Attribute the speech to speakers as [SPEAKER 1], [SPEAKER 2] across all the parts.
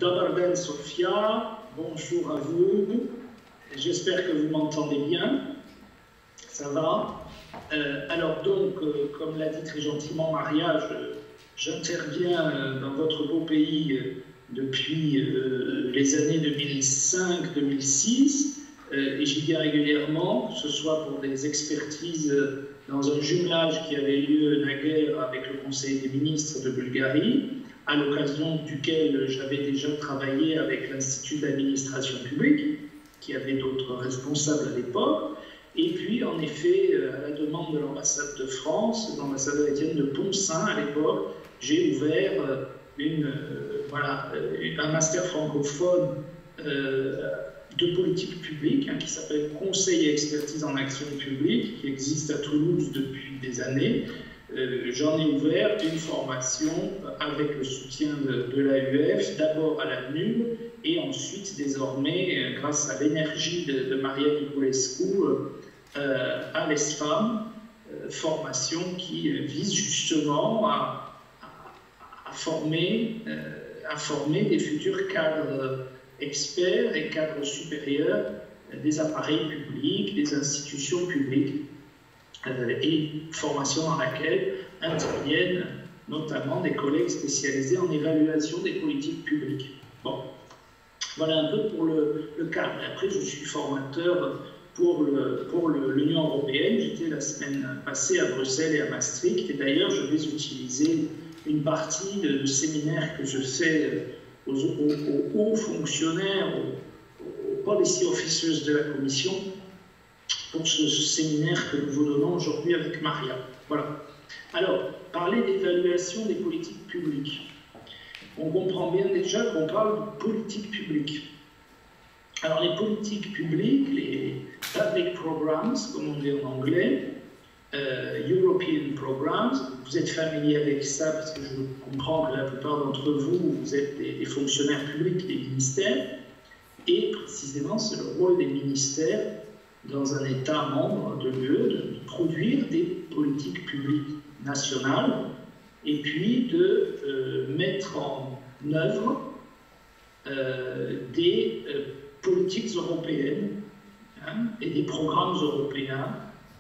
[SPEAKER 1] Dobar den Sofia, bonjour à vous, j'espère que vous m'entendez bien, ça va. Alors donc, comme l'a dit très gentiment Maria, j'interviens dans votre beau pays depuis les années 2005-2006 et j'y viens régulièrement, que ce soit pour des expertises dans un jumelage qui avait lieu naguère avec le Conseil des ministres de Bulgarie, à l'occasion duquel j'avais déjà travaillé avec l'Institut d'administration publique, qui avait d'autres responsables à l'époque. Et puis, en effet, à la demande de l'ambassade de France, l'ambassadeur Étienne de Poncin à l'époque, j'ai ouvert un master francophone de politique publique qui s'appelle Conseil et expertise en action publique, qui existe à Toulouse depuis des années. J'en ai ouvert une formation avec le soutien de l'AUF, d'abord à la NUB, et ensuite, désormais, grâce à l'énergie de Maria Niculescu, à l'ESFAM, formation qui vise justement à former des futurs cadres experts et cadres supérieurs des appareils publics, des institutions publiques, et formation dans laquelle interviennent notamment des collègues spécialisés en évaluation des politiques publiques. Bon, voilà un peu pour le cadre. Après, je suis formateur pour l'Union européenne. J'étais la semaine passée à Bruxelles et à Maastricht, et d'ailleurs, je vais utiliser une partie de séminaires que je fais aux hauts fonctionnaires, aux policy officers de la Commission, pour ce séminaire que nous vous donnons aujourd'hui avec Maria. Voilà. Alors, parler d'évaluation des politiques publiques. On comprend bien déjà qu'on parle de politique publique. Alors, les politiques publiques, les public programs, comme on dit en anglais, European programs, vous êtes familier avec ça parce que je comprends que la plupart d'entre vous, vous êtes des fonctionnaires publics des ministères, et précisément, c'est le rôle des ministères dans un État membre de l'UE, de produire des politiques publiques nationales et puis de mettre en œuvre des politiques européennes et des programmes européens,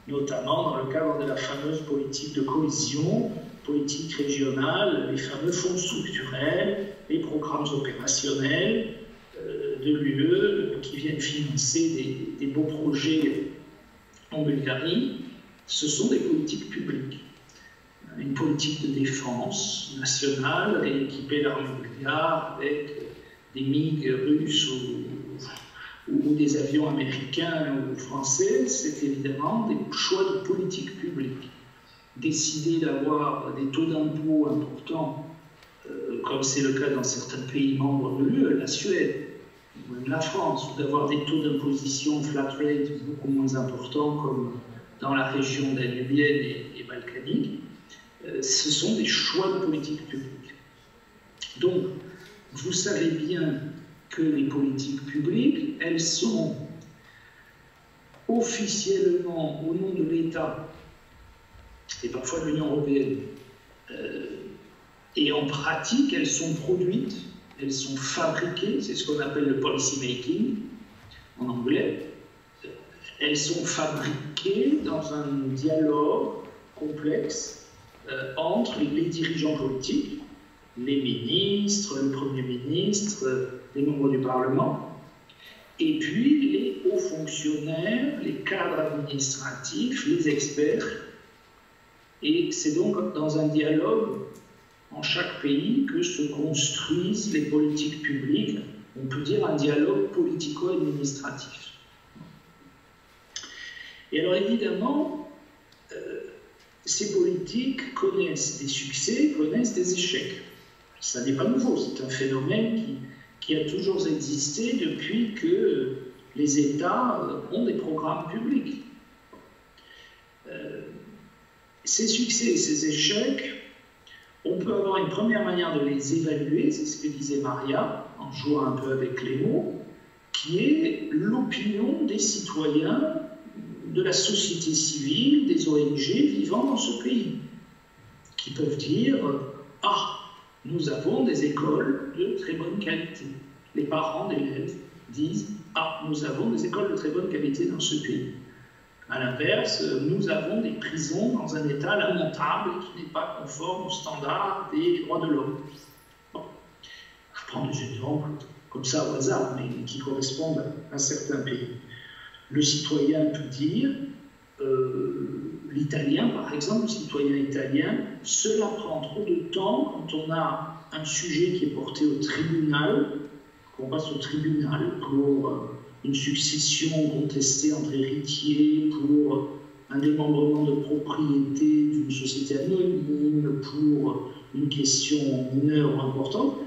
[SPEAKER 1] notamment dans le cadre de la fameuse politique de cohésion, politique régionale, les fameux fonds structurels, les programmes opérationnels de l'UE qui viennent financer des beaux projets en Bulgarie. Ce sont des politiques publiques. Une politique de défense nationale rééquipée l'armée bulgare avec des MiG russes ou des avions américains ou français, c'est évidemment des choix de politique publique. Décider d'avoir des taux d'impôt importants, comme c'est le cas dans certains pays membres de l'UE, la Suède, ou même la France, ou d'avoir des taux d'imposition flat rate beaucoup moins importants comme dans la région danubienne et balkanique, ce sont des choix de politique publique. Donc, vous savez bien que les politiques publiques, elles sont officiellement au nom de l'État et parfois de l'Union européenne, et en pratique, elles sont produites, elles sont fabriquées, c'est ce qu'on appelle le policy making en anglais. Elles sont fabriquées dans un dialogue complexe entre les dirigeants politiques, les ministres, le Premier ministre, les membres du Parlement, et puis les hauts fonctionnaires, les cadres administratifs, les experts. Et c'est donc dans un dialogue en chaque pays que se construisent les politiques publiques. On peut dire un dialogue politico-administratif. Et alors évidemment, ces politiques connaissent des succès, connaissent des échecs. Ça n'est pas nouveau, c'est un phénomène qui a toujours existé depuis que les États ont des programmes publics. Ces succès et ces échecs, on peut avoir une première manière de les évaluer, c'est ce que disait Maria, en jouant un peu avec les mots, qui est l'opinion des citoyens, de la société civile, des ONG vivant dans ce pays, qui peuvent dire « Ah, nous avons des écoles de très bonne qualité. Les parents d'élèves disent « Ah, nous avons des écoles de très bonne qualité dans ce pays ». À l'inverse, nous avons des prisons dans un état lamentable et qui n'est pas conforme aux standards des droits de l'homme. Bon. Je prends des exemples comme ça au hasard, mais qui correspondent à certains pays. Le citoyen peut dire, l'italien par exemple, le citoyen italien, cela prend trop de temps quand on a un sujet qui est porté au tribunal, qu'on passe au tribunal pour une succession contestée entre héritiers, pour un démembrement de propriété d'une société anonyme, pour une question mineure ou importante.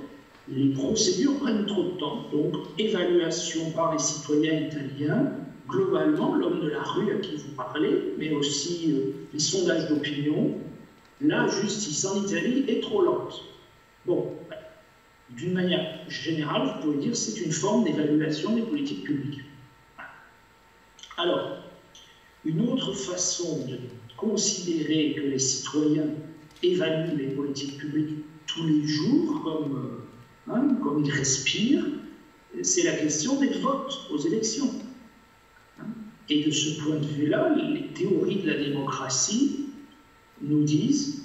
[SPEAKER 1] Les procédures prennent trop de temps, donc évaluation par les citoyens italiens, globalement, l'homme de la rue à qui vous parlez, mais aussi les sondages d'opinion, la justice en Italie est trop lente. Bon, d'une manière générale, vous pouvez dire que c'est une forme d'évaluation des politiques publiques. Alors, une autre façon de considérer que les citoyens évaluent les politiques publiques tous les jours, comme ils respirent, c'est la question des votes aux élections. Et de ce point de vue-là, les théories de la démocratie nous disent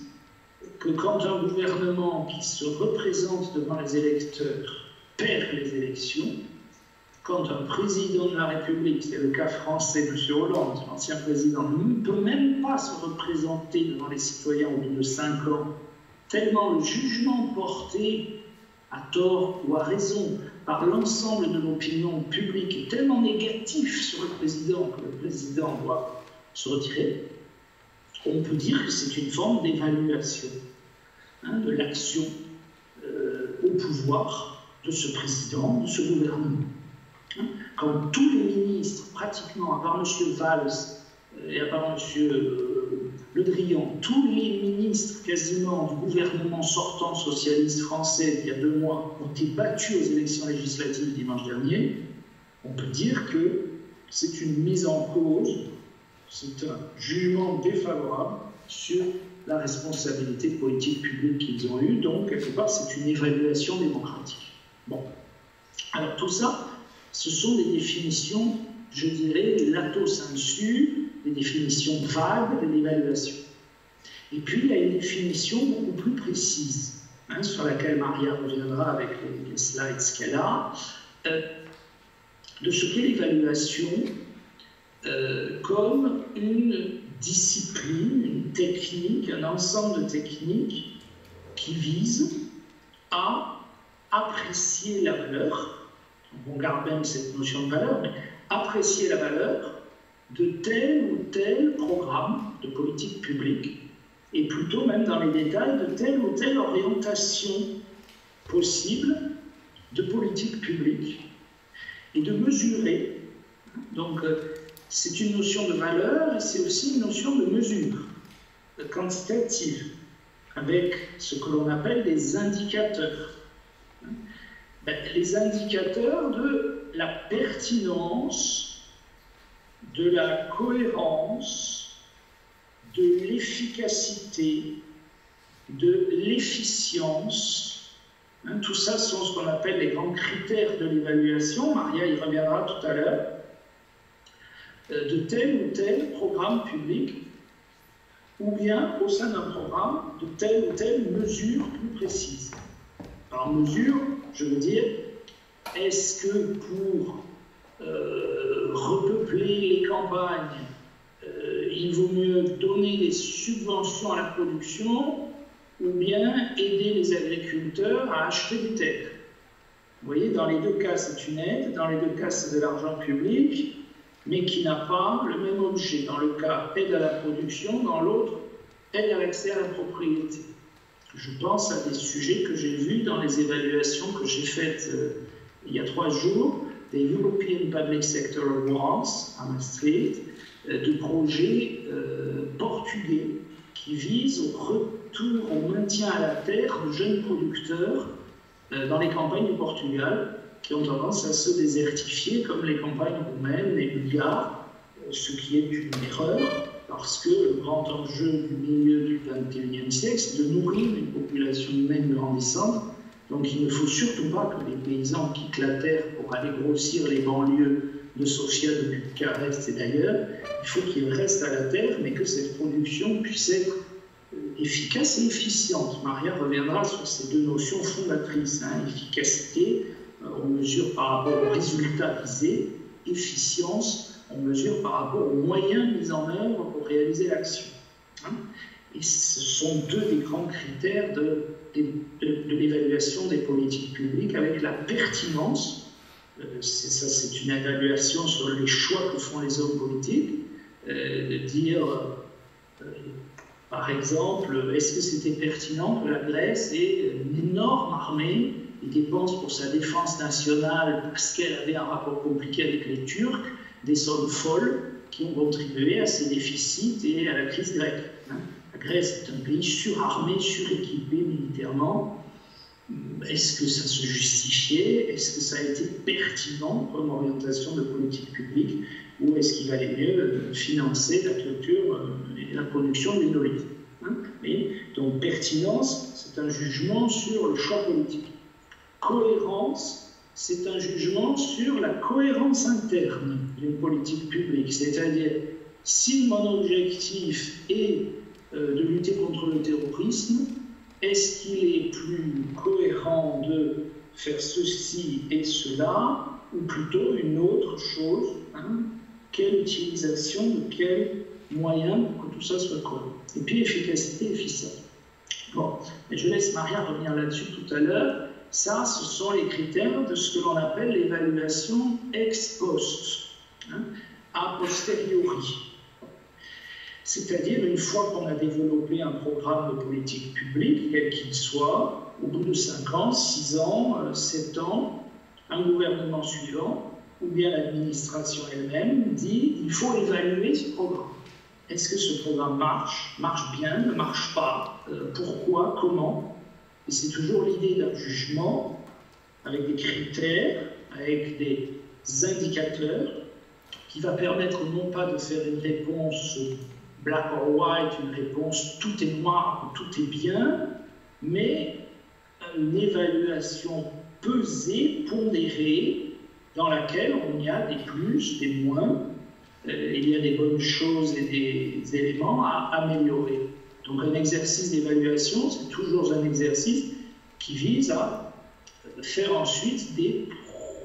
[SPEAKER 1] que quand un gouvernement qui se représente devant les électeurs perd les élections, quand un président de la République, c'est le cas français, M. Hollande, l'ancien président, ne peut même pas se représenter devant les citoyens au bout de 5 ans, tellement le jugement porté à tort ou à raison par l'ensemble de l'opinion publique est tellement négatif sur le président que le président doit se retirer, on peut dire que c'est une forme d'évaluation de l'action au pouvoir de ce président, de ce gouvernement. Quand tous les ministres, pratiquement, à part M. Valls et à part M. Le Drian, tous les ministres quasiment du gouvernement sortant socialiste français il y a 2 mois ont été battus aux élections législatives dimanche dernier, on peut dire que c'est une mise en cause, c'est un jugement défavorable sur la responsabilité politique publique qu'ils ont eue, donc quelque part c'est une évaluation démocratique. Bon, alors tout ça, ce sont des définitions, je dirais, lato sensu, des définitions vagues de l'évaluation. Et puis il y a une définition beaucoup plus précise, sur laquelle Maria reviendra avec les slides qu'elle a, de ce qu'est l'évaluation comme une discipline, une technique, un ensemble de techniques qui visent à apprécier la valeur, on garde même cette notion de valeur, mais apprécier la valeur de tel ou tel programme de politique publique, et plutôt même dans les détails de telle ou telle orientation possible de politique publique, et de mesurer. Donc, c'est une notion de valeur et c'est aussi une notion de mesure quantitative, avec ce que l'on appelle des indicateurs. Les indicateurs de la pertinence, de la cohérence, de l'efficacité, de l'efficience. Tout ça sont ce qu'on appelle les grands critères de l'évaluation. Maria y reviendra tout à l'heure. De tel ou tel programme public, ou bien au sein d'un programme de telle ou telle mesure plus précise. Par mesure, je veux dire, est-ce que pour repeupler les campagnes, il vaut mieux donner des subventions à la production ou bien aider les agriculteurs à acheter des terres? Vous voyez, dans les 2 cas, c'est une aide, dans les 2 cas, c'est de l'argent public, mais qui n'a pas le même objet. Dans le cas, aide à la production, dans l'autre, aide à l'accès à la propriété. Je pense à des sujets que j'ai vus dans les évaluations que j'ai faites il y a 3 jours, des European Public Sector Awards à Maastricht, de projets portugais qui visent au retour, au maintien à la terre de jeunes producteurs dans les campagnes du Portugal, qui ont tendance à se désertifier, comme les campagnes roumaines et bulgares, ce qui est une erreur, parce que le grand enjeu du milieu du XXIe siècle, c'est de nourrir une population humaine grandissante. Donc il ne faut surtout pas que les paysans quittent la terre pour aller grossir les banlieues de Sofia, de Bucarest et d'ailleurs. Il faut qu'ils restent à la terre, mais que cette production puisse être efficace et efficiente. Maria reviendra sur ces deux notions fondatrices. Efficacité, on mesure par rapport aux résultats visés. Efficience, on mesure par rapport aux moyens mis en œuvre pour réaliser l'action. Et ce sont deux des grands critères de l'évaluation des politiques publiques, avec la pertinence. C'est une évaluation sur les choix que font les hommes politiques, de dire, par exemple, est-ce que c'était pertinent que la Grèce ait une énorme armée et dépense pour sa défense nationale parce qu'elle avait un rapport compliqué avec les Turcs, des sommes folles qui ont contribué à ses déficits et à la crise grecque. La Grèce est un pays surarmé, suréquipé militairement. Est-ce que ça se justifiait? Est-ce que ça a été pertinent comme orientation de politique publique? Ou est-ce qu'il valait mieux financer la culture et la production d'huile? Donc pertinence, c'est un jugement sur le choix politique. Cohérence, c'est un jugement sur la cohérence interne d'une politique publique. C'est-à-dire, si mon objectif est de lutter contre le terrorisme, est-ce qu'il est plus cohérent de faire ceci et cela, ou plutôt une autre chose? Quelle utilisation de quels moyens pour que tout ça soit cohérent? Et puis efficacité, efficience. Bon, et je laisse Maria revenir là-dessus tout à l'heure. Ça, ce sont les critères de ce que l'on appelle l'évaluation ex post, a posteriori. C'est-à-dire, une fois qu'on a développé un programme de politique publique, quel qu'il soit, au bout de 5 ans, 6 ans, 7 ans, un gouvernement suivant, ou bien l'administration elle-même, dit il faut évaluer ce programme. Est-ce que ce programme marche bien, ne marche pas? Pourquoi? Comment? Et c'est toujours l'idée d'un jugement avec des critères, avec des indicateurs, qui va permettre non pas de faire une réponse black or white, une réponse tout est noir ou tout est bien, mais une évaluation pesée, pondérée, dans laquelle on y a des plus, des moins, il y a des bonnes choses et des éléments à améliorer. Donc un exercice d'évaluation, c'est toujours un exercice qui vise à faire ensuite des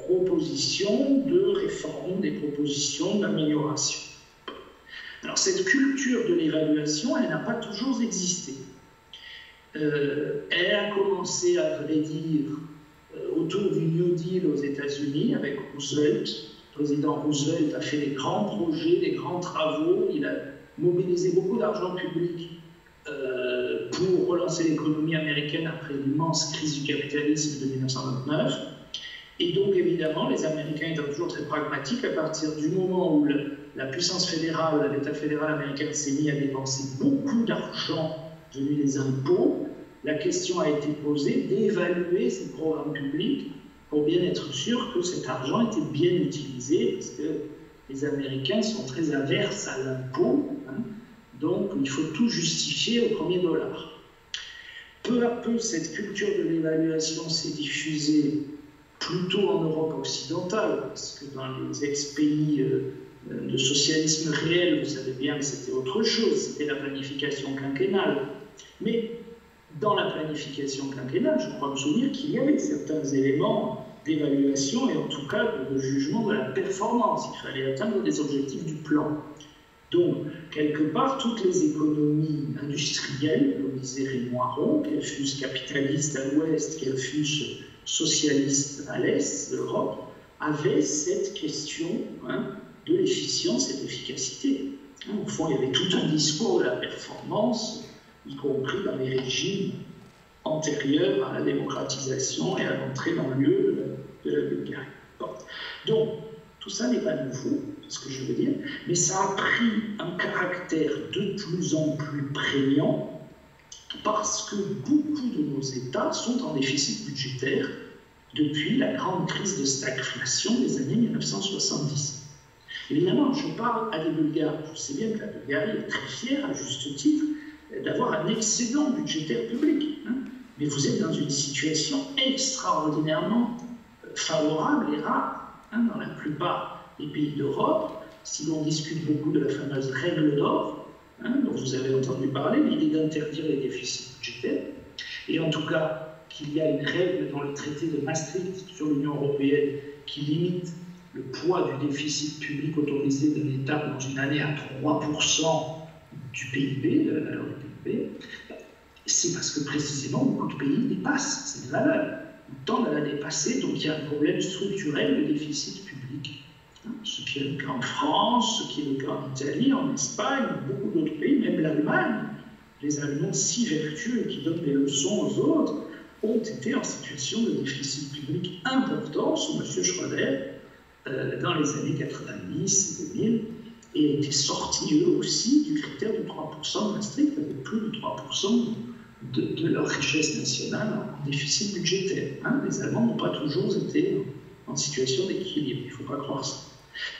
[SPEAKER 1] propositions de réforme, des propositions d'amélioration. Alors cette culture de l'évaluation, elle n'a pas toujours existé. Elle a commencé, à vrai dire, autour du New Deal aux États-Unis avec Roosevelt. Le président Roosevelt a fait des grands projets, des grands travaux. Il a mobilisé beaucoup d'argent public pour relancer l'économie américaine après l'immense crise du capitalisme de 1929. Et donc, évidemment, les Américains étant toujours très pragmatiques, à partir du moment où la puissance fédérale, l'État fédéral américain s'est mis à dépenser beaucoup d'argent venu des impôts, la question a été posée d'évaluer ces programmes publics pour bien être sûr que cet argent était bien utilisé, parce que les Américains sont très averses à l'impôt, donc il faut tout justifier au premier dollar. Peu à peu, cette culture de l'évaluation s'est diffusée plutôt en Europe occidentale, parce que dans les ex-pays de socialisme réel, vous savez bien que c'était autre chose, c'était la planification quinquennale. Mais dans la planification quinquennale, je crois me souvenir qu'il y avait certains éléments d'évaluation et en tout cas de jugement de la performance. Il fallait atteindre des objectifs du plan. Donc, quelque part, toutes les économies industrielles, comme disait Raymond Aron, qu'elles fussent capitalistes à l'ouest, qu'elles fussent socialistes à l'est de l'Europe, avaient cette question de l'efficience et de l'efficacité. Au fond, il y avait tout un discours de la performance, y compris dans les régimes antérieurs à la démocratisation et à l'entrée dans le lieu de la Bulgarie. Bon. Donc, tout ça n'est pas nouveau, c'est ce que je veux dire, mais ça a pris un caractère de plus en plus prégnant parce que beaucoup de nos États sont en déficit budgétaire depuis la grande crise de stagflation des années 1970. Évidemment, je parle à des Bulgares. Je sais bien que la Bulgarie est très fière, à juste titre, d'avoir un excédent budgétaire public. Hein. Mais vous êtes dans une situation extraordinairement favorable et rare. Hein, dans la plupart des pays d'Europe, si l'on discute beaucoup de la fameuse règle d'or, hein, dont vous avez entendu parler, l'idée d'interdire les déficits budgétaires, et en tout cas qu'il y a une règle dans le traité de Maastricht sur l'Union européenne qui limite le poids du déficit public autorisé d'un État dans une année à 3% du PIB, de la valeur du PIB, c'est parce que précisément beaucoup de pays dépassent cette valeur. Ils tendent à la dépasser, donc il y a un problème structurel de déficit public. Ce qui est le cas en France, ce qui est le cas en Italie, en Espagne, beaucoup d'autres pays, même l'Allemagne. Les Allemands si vertueux qui donnent des leçons aux autres ont été en situation de déficit public important sous M. Schröder dans les années 90 et 2000 et étaient sortis eux aussi du critère de 3% de Maastricht avec plus de 3% de leur richesse nationale en déficit budgétaire. Hein, les Allemands n'ont pas toujours été en situation d'équilibre, il ne faut pas croire ça.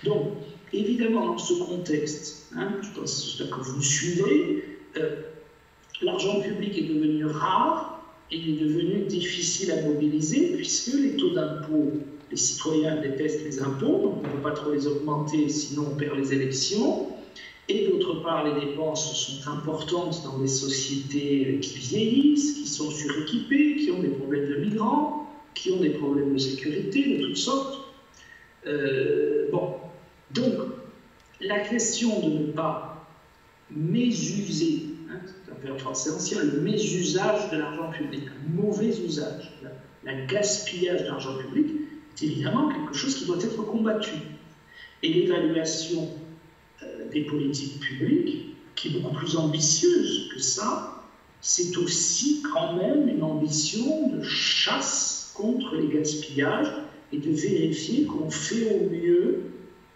[SPEAKER 1] Donc, évidemment, dans ce contexte, hein, je pense que vous me suivez, l'argent public est devenu rare et il est devenu difficile à mobiliser puisque les taux d'impôt, les citoyens détestent les impôts, donc on ne peut pas trop les augmenter sinon on perd les élections. Et d'autre part, les dépenses sont importantes dans des sociétés qui vieillissent, qui sont suréquipées, qui ont des problèmes de migrants, qui ont des problèmes de sécurité de toutes sortes. Bon, donc la question de ne pas mésuser, hein, c'est un verbe français ancien, le mésusage de l'argent public, le mauvais usage, le gaspillage d'argent public, c'est évidemment quelque chose qui doit être combattu. Et l'évaluation des politiques publiques, qui est beaucoup plus ambitieuse que ça, c'est aussi quand même une ambition de chasse contre les gaspillages et de vérifier qu'on fait au mieux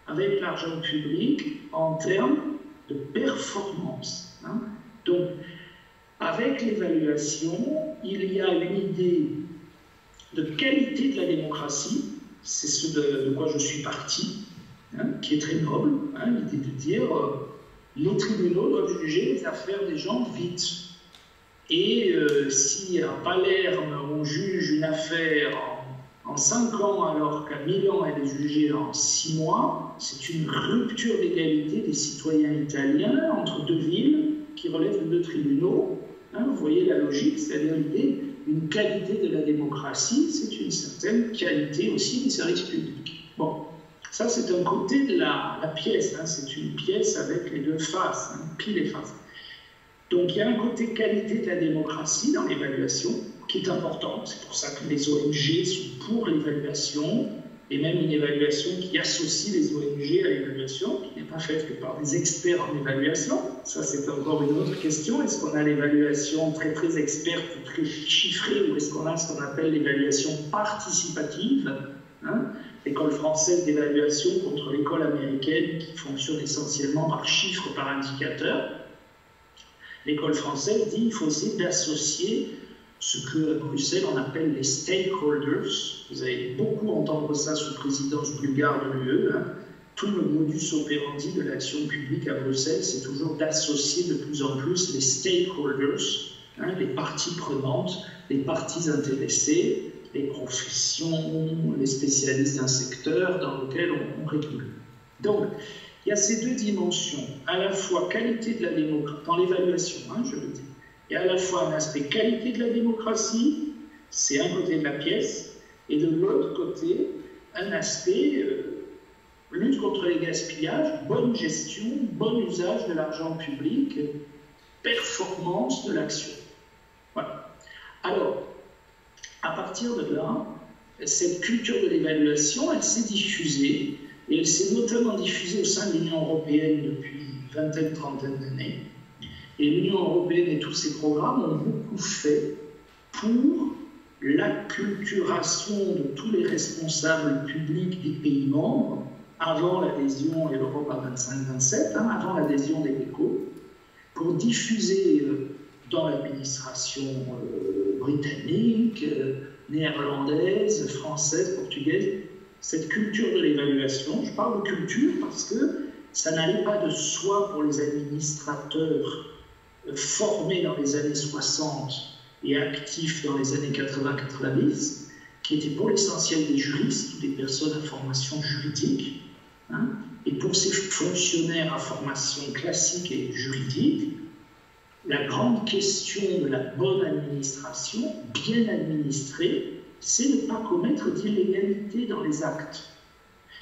[SPEAKER 1] avec l'argent public en termes de performance. Hein. Donc, avec l'évaluation, il y a une idée de qualité de la démocratie, c'est ce de quoi je suis parti, hein, qui est très noble, hein, l'idée de dire les tribunaux doivent juger les affaires des gens vite. Et si à Palerme on juge une affaire en 5 ans alors qu'à Milan elle est jugée en 6 mois, c'est une rupture d'égalité des citoyens italiens entre deux villes qui relèvent de deux tribunaux. Hein, vous voyez la logique, c'est-à-dire l'idée d'une qualité de la démocratie, c'est une certaine qualité aussi des services publics. Bon, ça c'est un côté de la pièce, hein, c'est une pièce avec les deux faces, hein, pile et face. Donc il y a un côté qualité de la démocratie dans l'évaluation qui est important, c'est pour ça que les ONG sont pour l'évaluation, et même une évaluation qui associe les ONG à l'évaluation, qui n'est pas faite que par des experts en évaluation. Ça, c'est encore une autre question. Est-ce qu'on a l'évaluation très très experte, très chiffrée, ou est-ce qu'on a ce qu'on appelle l'évaluation participative, hein, l'école française d'évaluation contre l'école américaine qui fonctionne essentiellement par chiffres, par indicateurs. L'école française dit qu'il faut essayer d'associer ce qu'à Bruxelles on appelle les stakeholders. Vous allez beaucoup entendre ça sous présidence bulgare de l'UE. Hein. Tout le modus operandi de l'action publique à Bruxelles, c'est toujours d'associer de plus en plus les stakeholders, hein, les parties prenantes, les parties intéressées, les professions, les spécialistes d'un secteur dans lequel on régule. Donc, il y a ces deux dimensions, à la fois qualité de la démocratie, dans l'évaluation, hein, je le dis, il y a à la fois un aspect qualité de la démocratie, c'est un côté de la pièce, et de l'autre côté, un aspect lutte contre les gaspillages, bonne gestion, bon usage de l'argent public, performance de l'action. Voilà. Alors, à partir de là, cette culture de l'évaluation, elle s'est diffusée, et elle s'est notamment diffusée au sein de l'Union européenne depuis une vingtaine, trentaine d'années. Et l'Union européenne et tous ses programmes ont beaucoup fait pour l'acculturation de tous les responsables publics des pays membres avant l'adhésion et l'Europe à 25-27, hein, avant l'adhésion des ECO, pour diffuser dans l'administration britannique, néerlandaise, française, portugaise, cette culture de l'évaluation. Je parle de culture parce que ça n'allait pas de soi pour les administrateurs formés dans les années 60 et actifs dans les années 80-90, qui étaient pour l'essentiel des juristes ou des personnes à formation juridique, hein, et pour ces fonctionnaires à formation classique et juridique, la grande question de la bonne administration, bien administrée, c'est ne pas commettre d'illégalité dans les actes.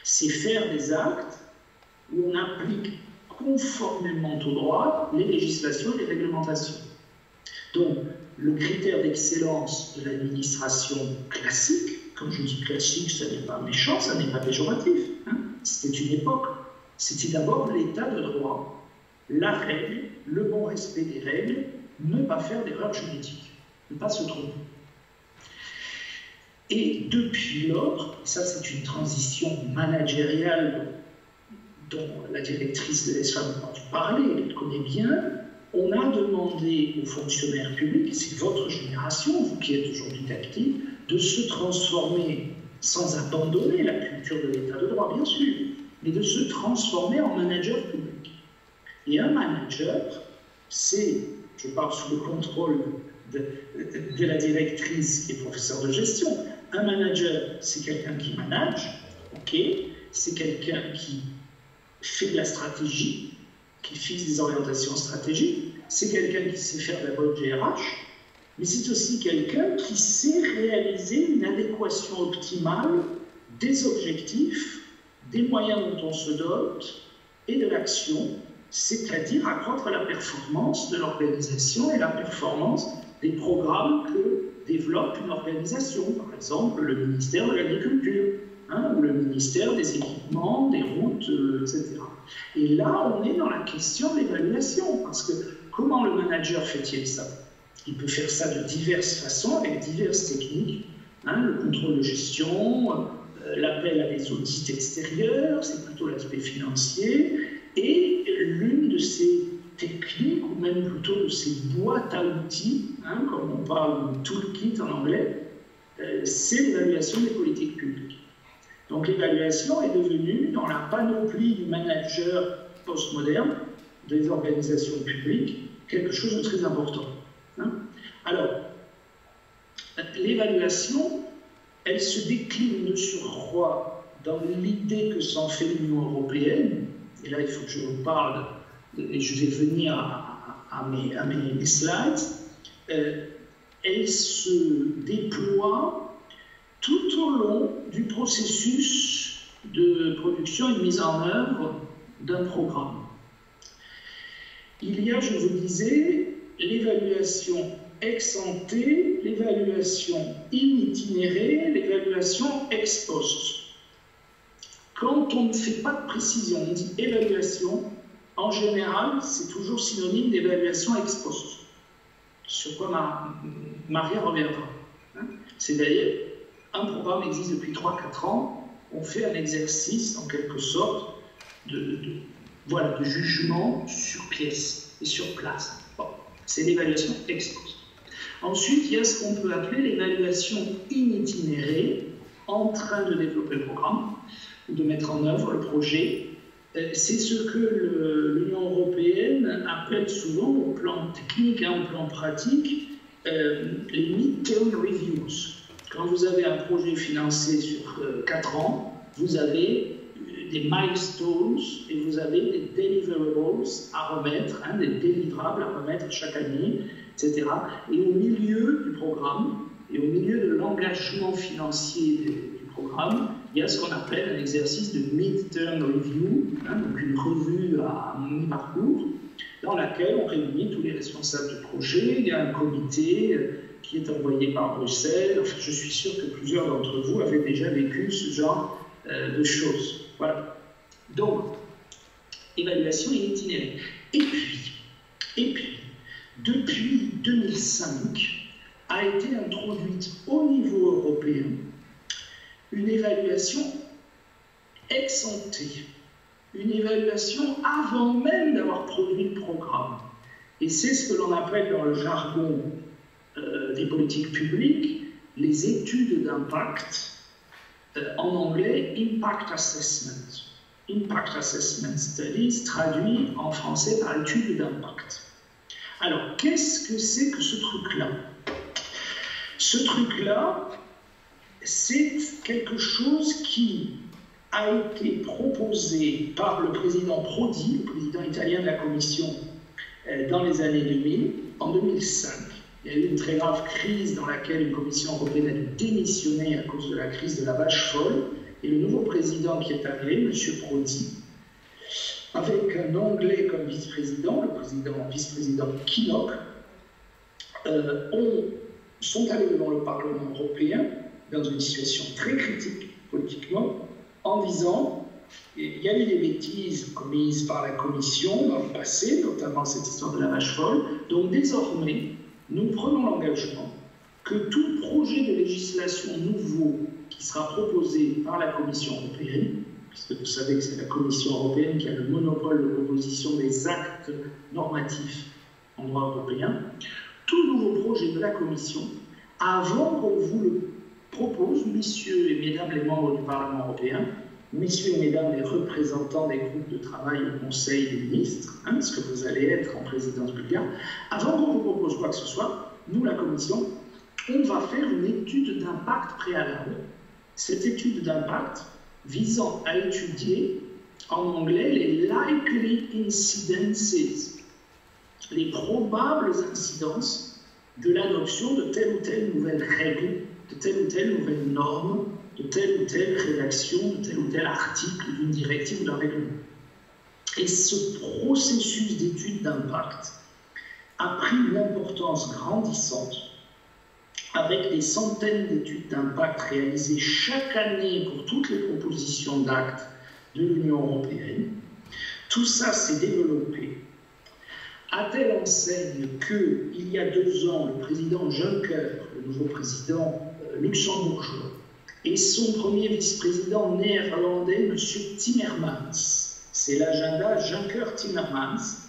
[SPEAKER 1] C'est faire des actes où on applique conformément au droit les législations et les réglementations. Donc, le critère d'excellence de l'administration classique, comme je dis classique, ça n'est pas méchant, ça n'est pas péjoratif, hein. C'était une époque. C'était d'abord l'état de droit, la règle, le bon respect des règles, ne pas faire d'erreurs juridiques, ne pas se tromper. Et depuis lors, ça c'est une transition managériale dont la directrice de l'ESFAM a dû parler, elle connaît bien, on a demandé aux fonctionnaires publics, c'est votre génération, vous qui êtes aujourd'hui actifs, de se transformer, sans abandonner la culture de l'état de droit bien sûr, mais de se transformer en manager public. Et un manager, c'est, je parle sous le contrôle de la directrice qui est professeure de gestion, un manager, c'est quelqu'un qui manage, ok, c'est quelqu'un qui fait de la stratégie, qui fixe des orientations stratégiques, c'est quelqu'un qui sait faire de la bonne GRH, mais c'est aussi quelqu'un qui sait réaliser une adéquation optimale des objectifs, des moyens dont on se dote et de l'action, c'est-à-dire accroître la performance de l'organisation et la performance des programmes que développe une organisation, par exemple le ministère de l'Agriculture, hein, ou le ministère des équipements, des routes, etc. Et là, on est dans la question de l'évaluation, parce que comment le manager fait-il ça? Il peut faire ça de diverses façons, avec diverses techniques, hein, le contrôle de gestion, l'appel à des audits extérieurs, c'est plutôt l'aspect financier, et l'une de ces techniques, ou même plutôt de ces boîtes à outils, hein, comme on parle de toolkit en anglais, c'est l'évaluation des politiques publiques. Donc l'évaluation est devenue, dans la panoplie du manager postmoderne des organisations publiques, quelque chose de très important. Hein. Alors, l'évaluation, elle se décline de surcroît dans l'idée que s'en fait l'Union européenne, et là il faut que je vous parle, et je vais venir à mes slides, elle se déploie tout au long du processus de production et de mise en œuvre d'un programme. Il y a, je vous disais, l'évaluation ex ante, l'évaluation in itinéré, l'évaluation ex post. Quand on ne fait pas de précision, on dit évaluation, en général, c'est toujours synonyme d'évaluation ex post. Sur quoi Maria reviendra. Hein. C'est d'ailleurs, un programme existe depuis 3-4 ans, on fait un exercice, en quelque sorte, de jugement sur pièce et sur place. Bon, c'est l'évaluation ex post. Ensuite, il y a ce qu'on peut appeler l'évaluation in itinéré, en train de développer le programme, ou de mettre en œuvre le projet. C'est ce que l'Union européenne appelle souvent, au plan technique et au plan pratique, les mid-term reviews. Quand vous avez un projet financé sur 4 ans, vous avez des milestones et vous avez des deliverables à remettre, hein, des délivrables à remettre chaque année, etc. Et au milieu du programme, et au milieu de l'engagement financier du programme, il y a ce qu'on appelle un exercice de mid-term review, hein, donc une revue à mi-parcours, dans laquelle on réunit tous les responsables du projet. Il y a un comité qui est envoyé par Bruxelles. Enfin, je suis sûr que plusieurs d'entre vous avaient déjà vécu ce genre de choses. Voilà. Donc, évaluation et itinéraire. Et puis, depuis 2005, a été introduite au niveau européen une évaluation ex ante, une évaluation avant même d'avoir produit le programme. Et c'est ce que l'on appelle dans le jargon des politiques publiques les études d'impact, en anglais Impact Assessment. Impact Assessment Studies, traduit en français par étude d'impact. Alors, qu'est-ce que c'est que ce truc-là? Ce truc-là, c'est quelque chose qui a été proposé par le président Prodi, le président italien de la Commission, dans les années 2000. En 2005, il y a eu une très grave crise dans laquelle une Commission européenne a dû démissionner à cause de la crise de la vache folle. Et le nouveau président qui est arrivé, M. Prodi, avec un Anglais comme vice-président, le vice-président Kinnock, sont allés devant le Parlement européen dans une situation très critique politiquement, en disant il y a eu des bêtises commises par la Commission dans le passé, notamment cette histoire de la vache folle, donc désormais, nous prenons l'engagement que tout projet de législation nouveau qui sera proposé par la Commission européenne, puisque vous savez que c'est la Commission européenne qui a le monopole de proposition des actes normatifs en droit européen, tout nouveau projet de la Commission, avant qu'on vous le propose, messieurs et mesdames les membres du Parlement européen, messieurs et mesdames les représentants des groupes de travail au Conseil des ministres, parce que vous allez être en présidence bulgare, avant qu'on vous propose quoi que ce soit, nous, la Commission, on va faire une étude d'impact préalable. Cette étude d'impact visant à étudier, en anglais, les likely incidences, les probables incidences de l'adoption de telle ou telle nouvelle règle, de telle ou telle nouvelle norme, de telle ou telle rédaction, de tel ou tel article d'une directive ou d'un règlement. Et ce processus d'étude d'impact a pris une importance grandissante, avec des centaines d'études d'impact réalisées chaque année pour toutes les propositions d'actes de l'Union européenne. Tout ça s'est développé à telle enseigne qu'il y a 2 ans, le président Juncker, le nouveau président luxembourgeois, et son premier vice-président néerlandais, M. Timmermans, c'est l'agenda Juncker-Timmermans,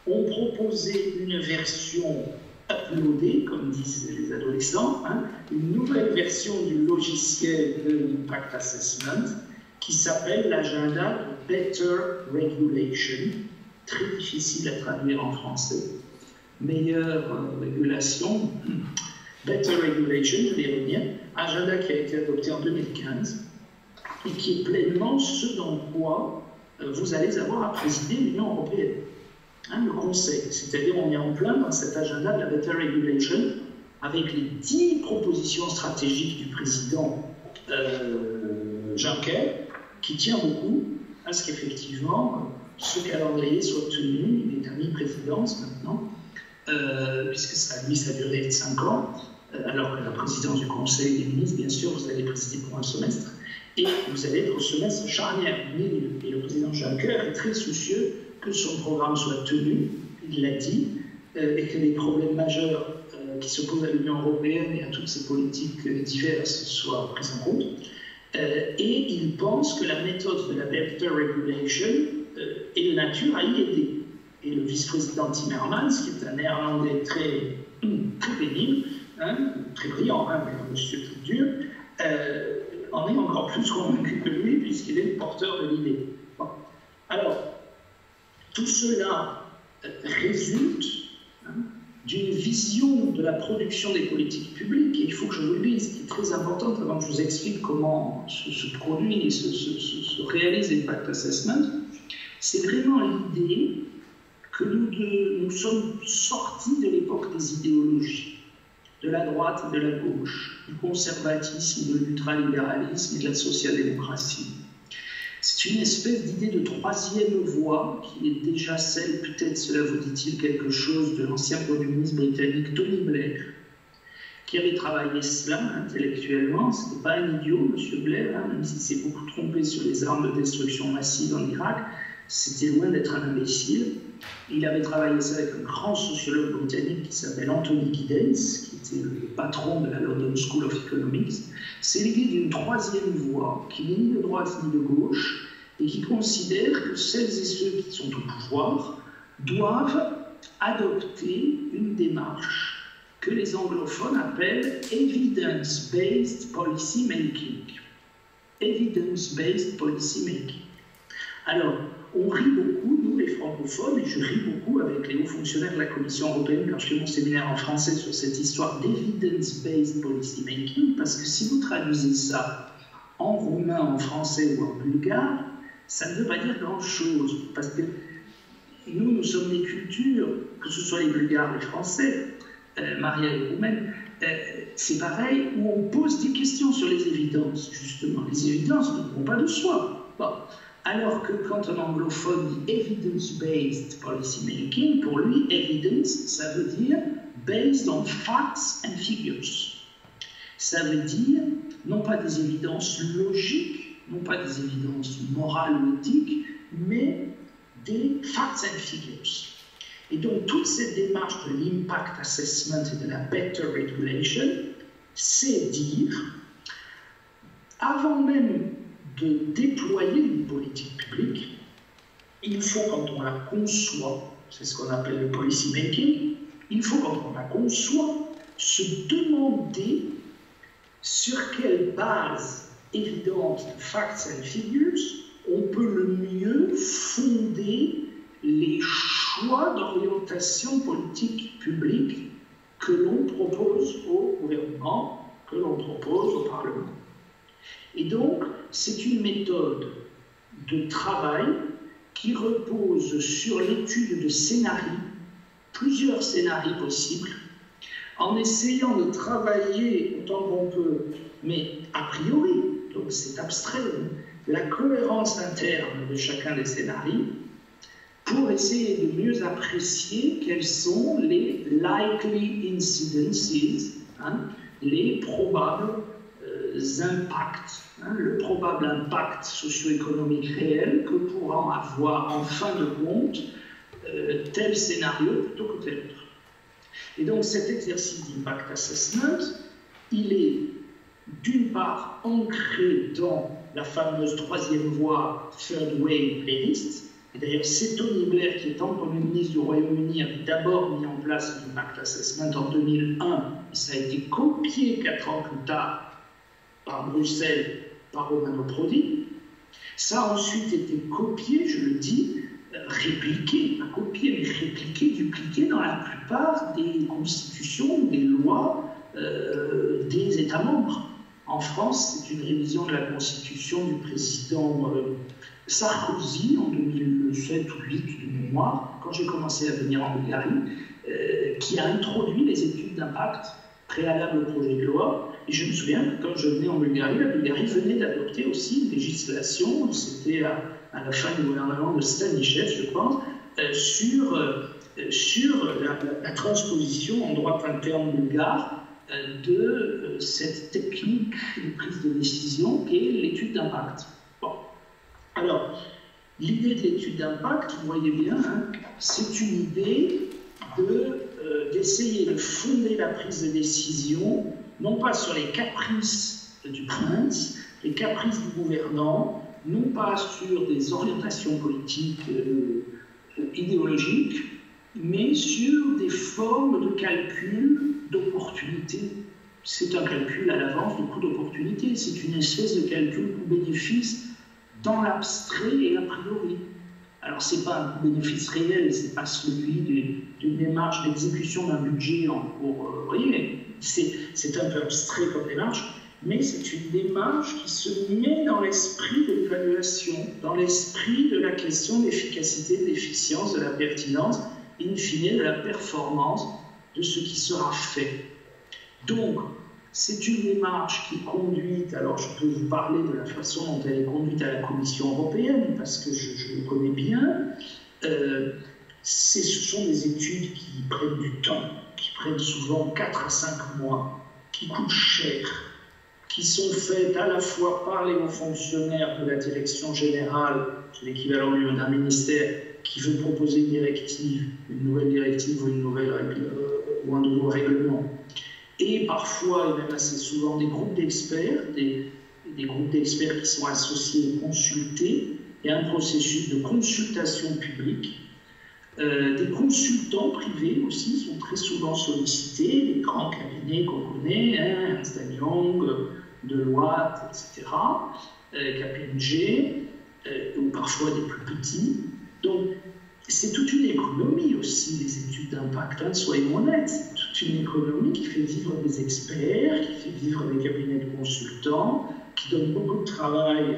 [SPEAKER 1] ont proposé une version uploadée, comme disent les adolescents, une nouvelle version du logiciel de l'Impact Assessment qui s'appelle l'agenda Better Regulation, très difficile à traduire en français. Meilleure régulation, Better Regulation, je vais y revenir, agenda qui a été adopté en 2015 et qui est pleinement ce dans quoi vous allez avoir à présider l'Union européenne, le Conseil. C'est-à-dire on est en plein dans cet agenda de la Better Regulation avec les 10 propositions stratégiques du président Juncker qui tient beaucoup à ce qu'effectivement ce calendrier soit tenu. Il est à mi-présidence maintenant, puisque ça a duré 5 ans, alors que la présidence du Conseil des ministres, bien sûr, vous allez présider pour un semestre, et vous allez être au semestre charnière. Et le président Juncker est très soucieux que son programme soit tenu, il l'a dit, et que les problèmes majeurs qui se posent à l'Union européenne et à toutes ses politiques diverses soient pris en compte. Et il pense que la méthode de la Better Regulation est de nature à y aider. Et le vice-président Timmermans, qui est un néerlandais très pénible, très brillant, mais un monsieur très dur, en est encore plus convaincu que lui, puisqu'il est le porteur de l'idée. Bon. Alors, tout cela résulte d'une vision de la production des politiques publiques, et il faut que je vous le dise, qui est très importante avant que je vous explique comment se produit et se réalise l'Impact Assessment. C'est vraiment l'idée que nous sommes sortis de l'époque des idéologies, de la droite et de la gauche, du conservatisme, de l'ultralibéralisme et de la social-démocratie. C'est une espèce d'idée de troisième voie qui est déjà celle, peut-être cela vous dit-il quelque chose, de l'ancien Premier ministre britannique Tony Blair, qui avait travaillé cela intellectuellement. Ce n'était pas un idiot, M. Blair, même s'il s'est beaucoup trompé sur les armes de destruction massive en Irak, c'était loin d'être un imbécile. Il avait travaillé ça avec un grand sociologue britannique qui s'appelle Anthony Giddens, qui était le patron de la London School of Economics. C'est l'idée d'une troisième voie qui n'est ni de droite ni de gauche et qui considère que celles et ceux qui sont au pouvoir doivent adopter une démarche que les anglophones appellent evidence-based policy making. evidence-based policy making. Alors, on rit beaucoup, nous les francophones, et je ris beaucoup avec les hauts fonctionnaires de la Commission européenne quand je fais mon séminaire en français sur cette histoire d'evidence-based policy making, parce que si vous traduisez ça en roumain, en français ou en bulgare, ça ne veut pas dire grand-chose, parce que nous sommes des cultures, que ce soit les Bulgares, les Français, Maria est roumaine, c'est pareil, où on pose des questions sur les évidences, justement. Les évidences ne vont pas de soi. Bon. Alors que quand un anglophone dit evidence-based policy making, pour lui, evidence, ça veut dire based on facts and figures. Ça veut dire non pas des évidences logiques, non pas des évidences morales ou éthiques, mais des facts and figures. Et donc toute cette démarche de l'impact assessment et de la better regulation, c'est dire, avant même de déployer une politique publique, il faut, quand on la conçoit, c'est ce qu'on appelle le policy making, il faut, quand on la conçoit, se demander sur quelle base évidente de facts and figures on peut le mieux fonder les choix d'orientation politique publique que l'on propose au gouvernement, que l'on propose au Parlement. Et donc, c'est une méthode de travail qui repose sur l'étude de scénarios, plusieurs scénarios possibles, en essayant de travailler autant qu'on peut, mais a priori, donc c'est abstrait, la cohérence interne de chacun des scénarios pour essayer de mieux apprécier quels sont les likely incidences, les probables impacts, le probable impact socio-économique réel que pourra avoir en fin de compte tel scénario plutôt que tel autre. Et donc cet exercice d'impact assessment, il est d'une part ancré dans la fameuse troisième voie Third Way Playlist. Et d'ailleurs, c'est Tony Blair qui, étant Premier ministre du Royaume-Uni, avait d'abord mis en place l'impact assessment en 2001. Et ça a été copié 4 ans plus tard par Bruxelles, par Romano Prodi. Ça a ensuite été copié, je le dis, répliqué, pas copié, mais répliqué, dupliqué dans la plupart des constitutions, des lois des États membres. En France, c'est une révision de la Constitution du président Sarkozy en 2007 ou 2008 de mémoire, quand j'ai commencé à venir en Bulgarie, qui a introduit les études d'impact préalables au projet de loi. Et je me souviens que quand je venais en Bulgarie, la Bulgarie venait d'adopter aussi une législation, c'était à la fin du gouvernement de Stanishev, je pense, sur la transposition en droit interne bulgare de cette technique de prise de décision qui est l'étude d'impact. Bon. Alors, l'idée de l'étude d'impact, vous voyez bien, c'est une idée d'essayer de fonder la prise de décision, non pas sur les caprices du prince, les caprices du gouvernant, non pas sur des orientations politiques idéologiques, mais sur des formes de calcul d'opportunité. C'est un calcul à l'avance du coût d'opportunité, c'est une espèce de calcul coût-bénéfice dans l'abstrait et a priori. Alors, ce n'est pas un coût-bénéfice réel, ce n'est pas celui d'une démarche d'exécution d'un budget en cours. Vous voyez, c'est un peu abstrait comme démarche, mais c'est une démarche qui se met dans l'esprit de l'évaluation, dans l'esprit de la question d'efficacité, de l'efficience, de la pertinence, in fine, de la performance de ce qui sera fait. Donc, c'est une démarche qui est conduite, alors je peux vous parler de la façon dont elle est conduite à la Commission européenne, parce que je le connais bien. Ce sont des études qui prennent du temps, qui prennent souvent 4 à 5 mois, qui coûtent cher, qui sont faites à la fois par les hauts fonctionnaires de la direction générale, c'est l'équivalent d'un ministère, qui veut proposer une directive, une nouvelle directive ou un nouveau règlement, et parfois, et même assez souvent, des groupes d'experts, des groupes d'experts qui sont associés et consultés, et un processus de consultation publique. Des consultants privés aussi sont très souvent sollicités, les grands cabinets qu'on connaît, Ernst & Young, Deloitte, etc. KPMG, ou parfois des plus petits. Donc, c'est toute une économie aussi, les études d'impact, hein, soyons honnêtes. C'est toute une économie qui fait vivre des experts, qui fait vivre des cabinets de consultants, qui donne beaucoup de travail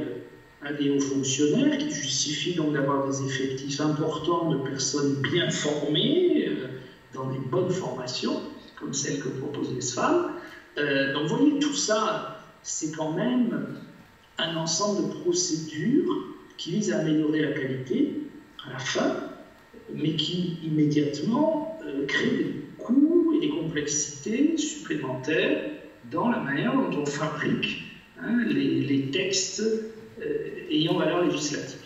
[SPEAKER 1] à des hauts fonctionnaires, qui justifie donc d'avoir des effectifs importants de personnes bien formées, dans des bonnes formations, comme celles que propose l'ESFAM. Donc vous voyez, tout ça, c'est quand même un ensemble de procédures qui visent à améliorer la qualité à la fin, mais qui immédiatement créent des coûts et des complexités supplémentaires dans la manière dont on fabrique les textes ayant valeur législative.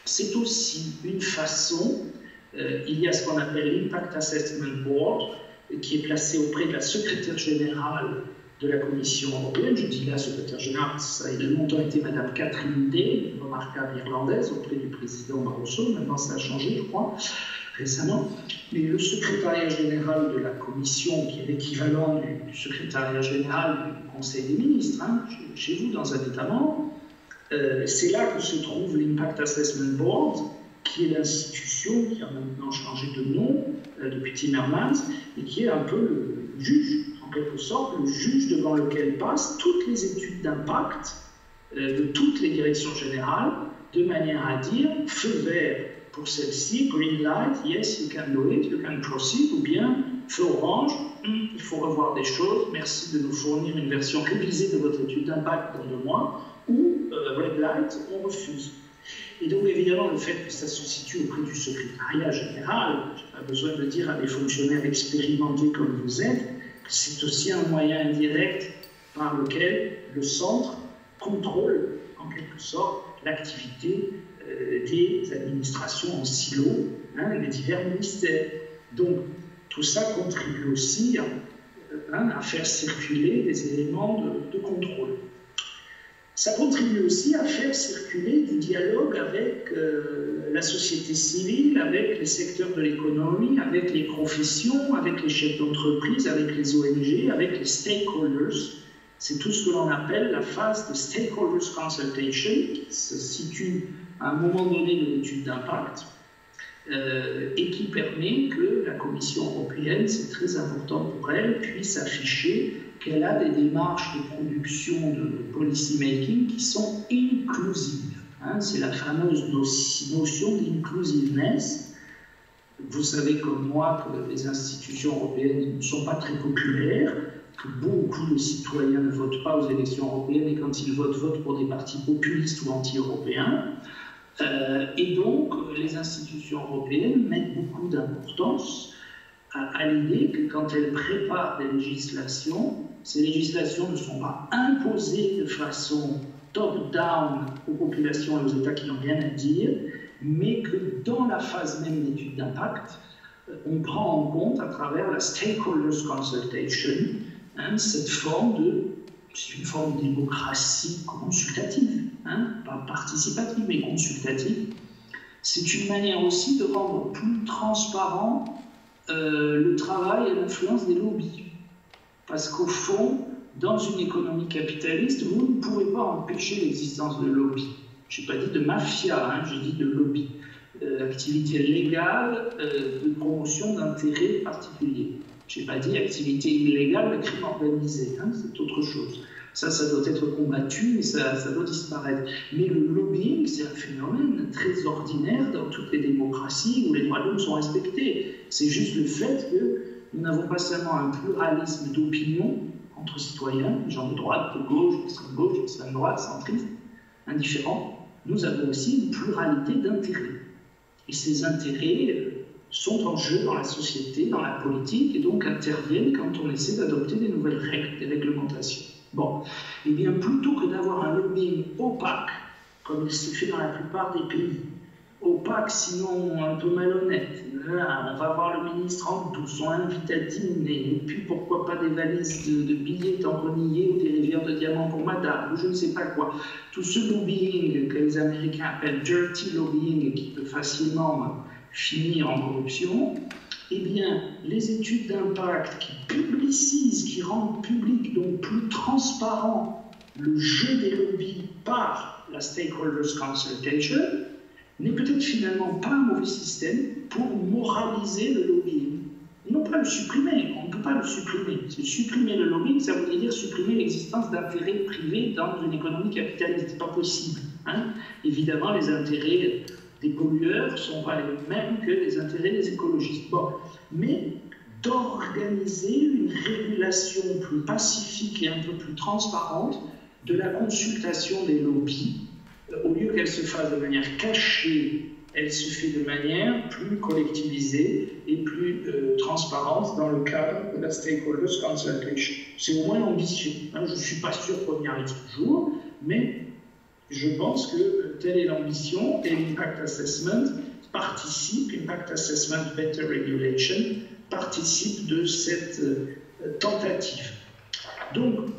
[SPEAKER 1] C'est aussi une façon, il y a ce qu'on appelle l'Impact Assessment Board, qui est placé auprès de la secrétaire générale de la Commission européenne. Je dis la secrétaire générale, ça a longtemps été Madame Catherine Day, une remarquable irlandaise, auprès du président Barroso. Maintenant, ça a changé, je crois, récemment. Mais le secrétariat général de la Commission, qui est l'équivalent du secrétariat général du Conseil des ministres, hein, chez vous, dans un État membre, c'est là que se trouve l'Impact Assessment Board, qui est l'institution qui a maintenant changé de nom depuis Timmermans, et qui est un peu le juge, en quelque sorte, le juge devant lequel passent toutes les études d'impact de toutes les directions générales, de manière à dire feu vert pour celle-ci, green light, yes, you can do it, you can proceed, ou bien feu orange, il faut revoir des choses, merci de nous fournir une version révisée de votre étude d'impact dans 2 mois, ou red light, on refuse. Et donc, évidemment, le fait que ça se situe auprès du secrétariat général, je n'ai pas besoin de dire à des fonctionnaires expérimentés comme vous êtes, que c'est aussi un moyen indirect par lequel le centre contrôle, en quelque sorte, l'activité des administrations en silo, les divers ministères. Donc, tout ça contribue aussi à faire circuler des éléments de contrôle. Ça contribue aussi à faire circuler du dialogue avec la société civile, avec les secteurs de l'économie, avec les professions, avec les chefs d'entreprise, avec les ONG, avec les stakeholders. C'est tout ce que l'on appelle la phase de stakeholders consultation, qui se situe à un moment donné de l'étude d'impact et qui permet que la Commission européenne, c'est très important pour elle, puisse afficher qu'elle a des démarches de production de policy making qui sont inclusives. C'est la fameuse notion d'inclusiveness. Vous savez comme moi que les institutions européennes ne sont pas très populaires, que beaucoup de citoyens ne votent pas aux élections européennes et quand ils votent, votent pour des partis populistes ou anti-européens. Et donc, les institutions européennes mettent beaucoup d'importance à l'idée que quand elles préparent des législations, ces législations ne sont pas imposées de façon top-down aux populations et aux États qui n'ont rien à dire, mais que dans la phase même d'étude d'impact, on prend en compte à travers la stakeholders consultation cette forme c'est une forme de démocratie consultative, pas participative mais consultative. C'est une manière aussi de rendre plus transparent le travail et l'influence des lobbies. Parce qu'au fond, dans une économie capitaliste, vous ne pourrez pas empêcher l'existence de lobbies. Je n'ai pas dit de mafia, j'ai dit de lobby. Activité légale de promotion d'intérêts particuliers. Je n'ai pas dit activité illégale de crime organisé, c'est autre chose. Ça doit être combattu et ça doit disparaître. Mais le lobbying, c'est un phénomène très ordinaire dans toutes les démocraties où les droits de l'homme sont respectés. C'est juste le fait que nous n'avons pas seulement un pluralisme d'opinion entre citoyens, les gens de droite, de gauche, d'extrême droite, centriste, indifférents. Nous avons aussi une pluralité d'intérêts. Et ces intérêts sont en jeu dans la société, dans la politique, et donc interviennent quand on essaie d'adopter des nouvelles règles, des réglementations. Bon, eh bien, plutôt que d'avoir un lobbying opaque, comme il se fait dans la plupart des pays, opaque, sinon un peu malhonnête, là, on va voir le ministre en douce, on l'invite à dîner, et puis pourquoi pas des valises de billets tamponnillés ou des rivières de diamants pour madame, ou je ne sais pas quoi. Tout ce lobbying que les Américains appellent dirty lobbying et qui peut facilement finir en corruption, eh bien, les études d'impact qui publicisent, qui rendent public, donc plus transparent, le jeu des lobbies par la Stakeholders Consultation n'est peut-être finalement pas un mauvais système pour moraliser le lobbying. Et non pas le supprimer, on ne peut pas le supprimer. Supprimer le lobbying, ça voudrait dire supprimer l'existence d'intérêts privés dans une économie capitaliste. Ce n'est pas possible. Hein. Évidemment, les intérêts des pollueurs ne sont pas les mêmes que les intérêts des écologistes. Bon. Mais d'organiser une régulation plus pacifique et un peu plus transparente de la consultation des lobbies, au lieu qu'elle se fasse de manière cachée, elle se fait de manière plus collectivisée et plus transparente dans le cadre de la Stakeholders Consultation. C'est au moins ambitieux. Hein. Je ne suis pas sûr qu'on y arrive toujours, mais je pense que telle est l'ambition et l'Impact Assessment participe, Impact Assessment Better Regulation, participe de cette tentative. Donc,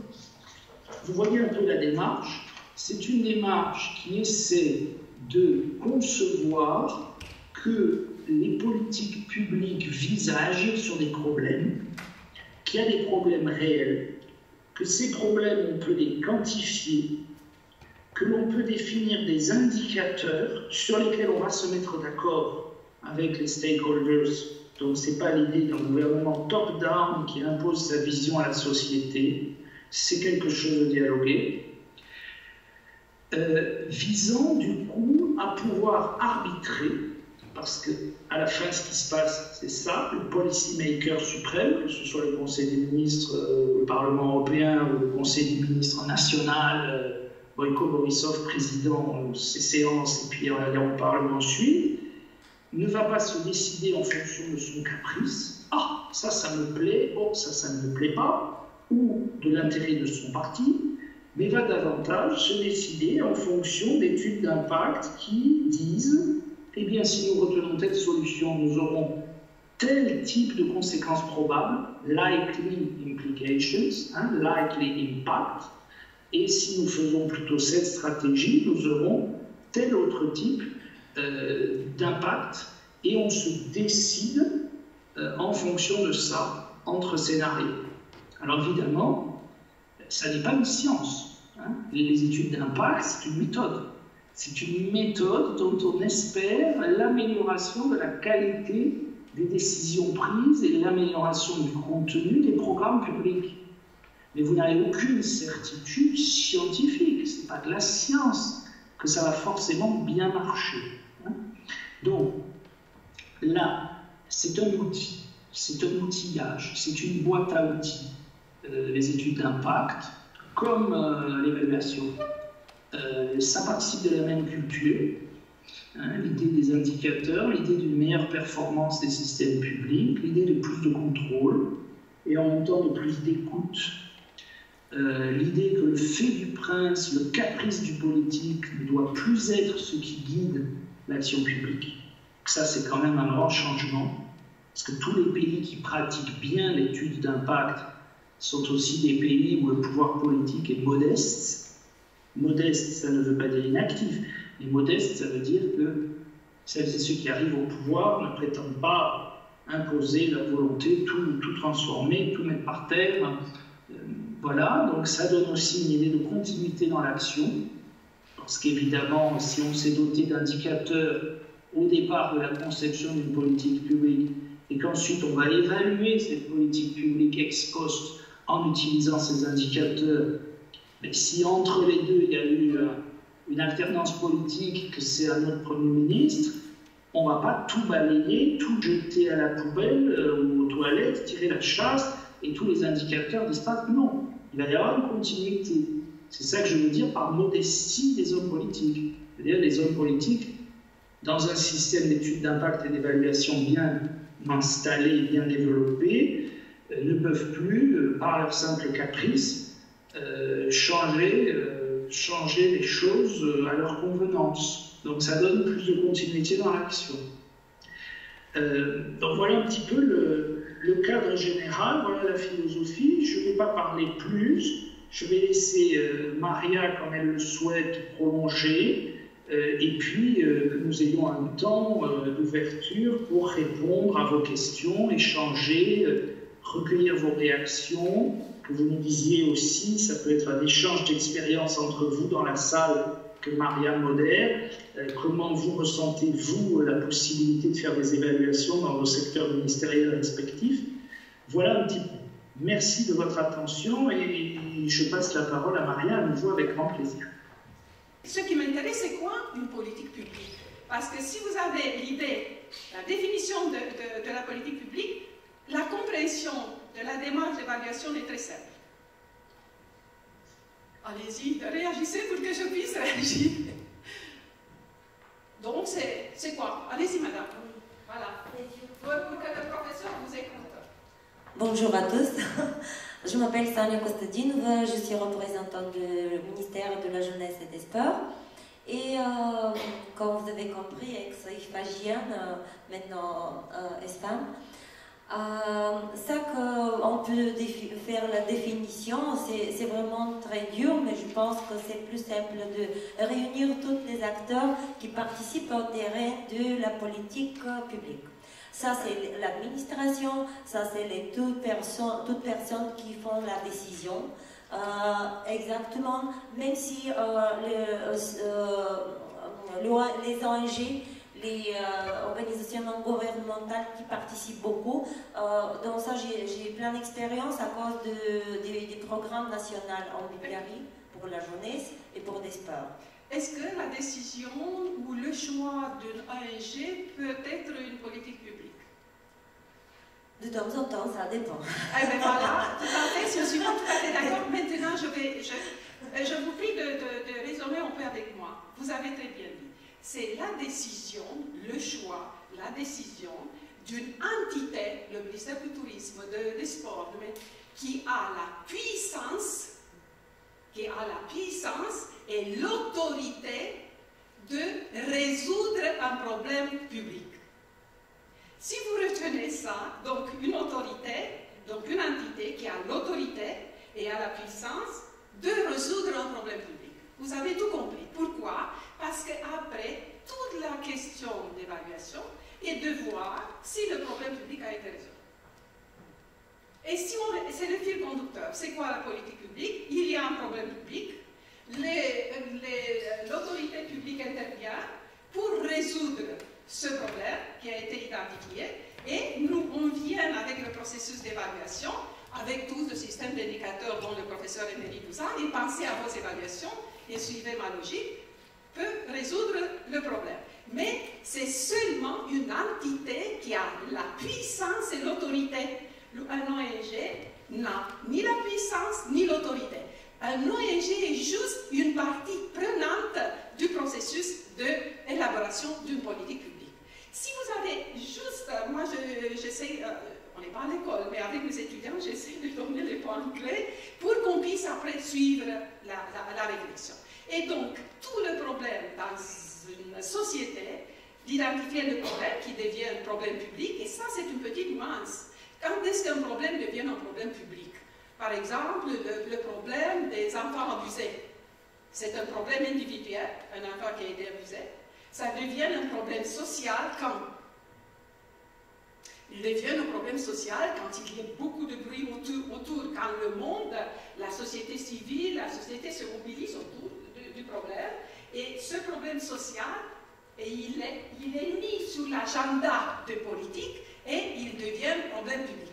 [SPEAKER 1] vous voyez un peu la démarche. C'est une démarche qui essaie de concevoir que les politiques publiques visent à agir sur des problèmes, qu'il y a des problèmes réels, que ces problèmes, on peut les quantifier, que l'on peut définir des indicateurs sur lesquels on va se mettre d'accord avec les stakeholders. Donc, ce n'est pas l'idée d'un gouvernement top-down qui impose sa vision à la société, c'est quelque chose de dialogué. Visant du coup à pouvoir arbitrer, parce qu'à la fin ce qui se passe c'est ça, le policy maker suprême, que ce soit le Conseil des ministres, le Parlement européen ou le Conseil des ministres national, Boyko Borisov président de ces séances et puis le Parlement suit, ne va pas se décider en fonction de son caprice, ah ça me plaît, oh ça ne me plaît pas, ou de l'intérêt de son parti, mais va davantage se décider en fonction d'études d'impact qui disent eh bien, si nous retenons telle solution, nous aurons tel type de conséquences probables, likely implications, hein, likely impact, et si nous faisons plutôt cette stratégie, nous aurons tel autre type d'impact, et on se décide en fonction de ça, entre scénarios. Alors évidemment, ça n'est pas une science. Hein. Les études d'impact, c'est une méthode. C'est une méthode dont on espère l'amélioration de la qualité des décisions prises et l'amélioration du contenu des programmes publics. Mais vous n'avez aucune certitude scientifique. Ce n'est pas de la science que ça va forcément bien marcher. Hein. Donc, là, c'est un outil, c'est un outillage, c'est une boîte à outils. Les études d'impact, comme l'évaluation. Ça participe de la même culture, hein, l'idée des indicateurs, l'idée d'une meilleure performance des systèmes publics, l'idée de plus de contrôle et en même temps de plus d'écoute, l'idée que le fait du prince, le caprice du politique ne doit plus être ce qui guide l'action publique. Ça, c'est quand même un grand changement, parce que tous les pays qui pratiquent bien l'étude d'impact sont aussi des pays où le pouvoir politique est modeste. Modeste, ça ne veut pas dire inactif, mais modeste, ça veut dire que celles et ceux qui arrivent au pouvoir ne prétendent pas imposer la volonté, tout transformer, tout mettre par terre. Voilà, donc ça donne aussi une idée de continuité dans l'action, parce qu'évidemment, si on s'est doté d'indicateurs au départ de la conception d'une politique publique, et qu'ensuite on va évaluer cette politique publique ex post en utilisant ces indicateurs, mais si entre les deux il y a eu une alternance politique, que c'est un autre Premier ministre, on ne va pas tout balayer, tout jeter à la poubelle ou aux toilettes, tirer la chasse et tous les indicateurs disparaissent. Non, il va y avoir une continuité. C'est ça que je veux dire par modestie des hommes politiques. C'est-à-dire les hommes politiques, dans un système d'études d'impact et d'évaluation bien installé et bien développé, ne peuvent plus, par leur simple caprice, changer les choses à leur convenance. Donc ça donne plus de continuité dans l'action. Donc voilà un petit peu le cadre général, voilà la philosophie. Je ne vais pas parler plus, je vais laisser Maria, comme elle le souhaite, prolonger, et puis que nous ayons un temps d'ouverture pour répondre à vos questions, échanger, recueillir vos réactions, que vous nous disiez aussi, ça peut être un échange d'expériences entre vous dans la salle que Maria modère. Comment vous ressentez-vous la possibilité de faire des évaluations dans vos secteurs ministériels respectifs? Voilà un petit peu. Merci de votre attention et je passe la parole à Maria à nouveau avec grand plaisir.
[SPEAKER 2] Ce qui m'intéresse, c'est quoi une politique publique? Parce que si vous avez l'idée, la définition de la politique publique, la compréhension de la démarche d'évaluation est très simple. Allez-y, réagissez pour que je puisse réagir. Donc, c'est quoi? Allez-y, madame. Voilà. Pour que le professeur vous écoute.
[SPEAKER 3] Bonjour à tous. Je m'appelle Sania Kostadinova, je suis représentante du ministère de la Jeunesse et des Sports. Et comme vous avez compris, ex-IFAGIenne, maintenant ex-femme, ça qu'on peut faire la définition, c'est vraiment très dur, mais je pense que c'est plus simple de réunir tous les acteurs qui participent au terrain de la politique publique. Ça, c'est l'administration, ça, c'est toutes personnes qui font la décision. Exactement, même si les ONG, les organisations non gouvernementales qui participent beaucoup. Dans ça, j'ai plein d'expérience à cause des programmes nationaux en Bulgarie pour la jeunesse et pour des sports.
[SPEAKER 2] Est-ce que la décision ou le choix d'une ONG peut être une politique publique?
[SPEAKER 3] De temps en temps, ça dépend.
[SPEAKER 2] Eh bien voilà, tout à fait, je suis pas tout à fait d'accord. Maintenant, je vous prie de raisonner un peu avec moi. Vous avez très bien dit. C'est la décision, le choix, la décision d'une entité, le ministère du Tourisme, des Sports, qui a la puissance et l'autorité de résoudre un problème public. Si vous retenez ça, donc une autorité, donc une entité qui a l'autorité et a la puissance de résoudre un problème public. Vous avez tout compris. Pourquoi? Parce qu'après, toute la question d'évaluation est de voir si le problème public a été résolu. Et si c'est le fil conducteur, c'est quoi la politique publique? Il y a un problème public, l'autorité publique intervient pour résoudre ce problème qui a été identifié et nous, on vient avec le processus d'évaluation, avec tout le système d'indicateurs dont le professeur Emery nous a, et pensez à vos évaluations et suivez ma logique, peut résoudre le problème. Mais c'est seulement une entité qui a la puissance et l'autorité. Un ONG n'a ni la puissance ni l'autorité. Un ONG est juste une partie prenante du processus d'élaboration d'une politique publique. Si vous avez juste, moi j'essaie, on n'est pas à l'école, mais avec mes étudiants, j'essaie de donner les points clés pour qu'on puisse après suivre la réflexion. Et donc, tout le problème dans une société, d'identifier le problème qui devient un problème public, et ça c'est une petite nuance. Quand est-ce qu'un problème devient un problème public? Par exemple, le problème des enfants abusés. C'est un problème individuel, un enfant qui a été abusé. Ça devient un problème social quand? Il devient un problème social quand il y a beaucoup de bruit autour, quand le monde, la société civile, la société se mobilise autour du problème. Et ce problème social, il est mis sur l'agenda de politique et il devient problème public.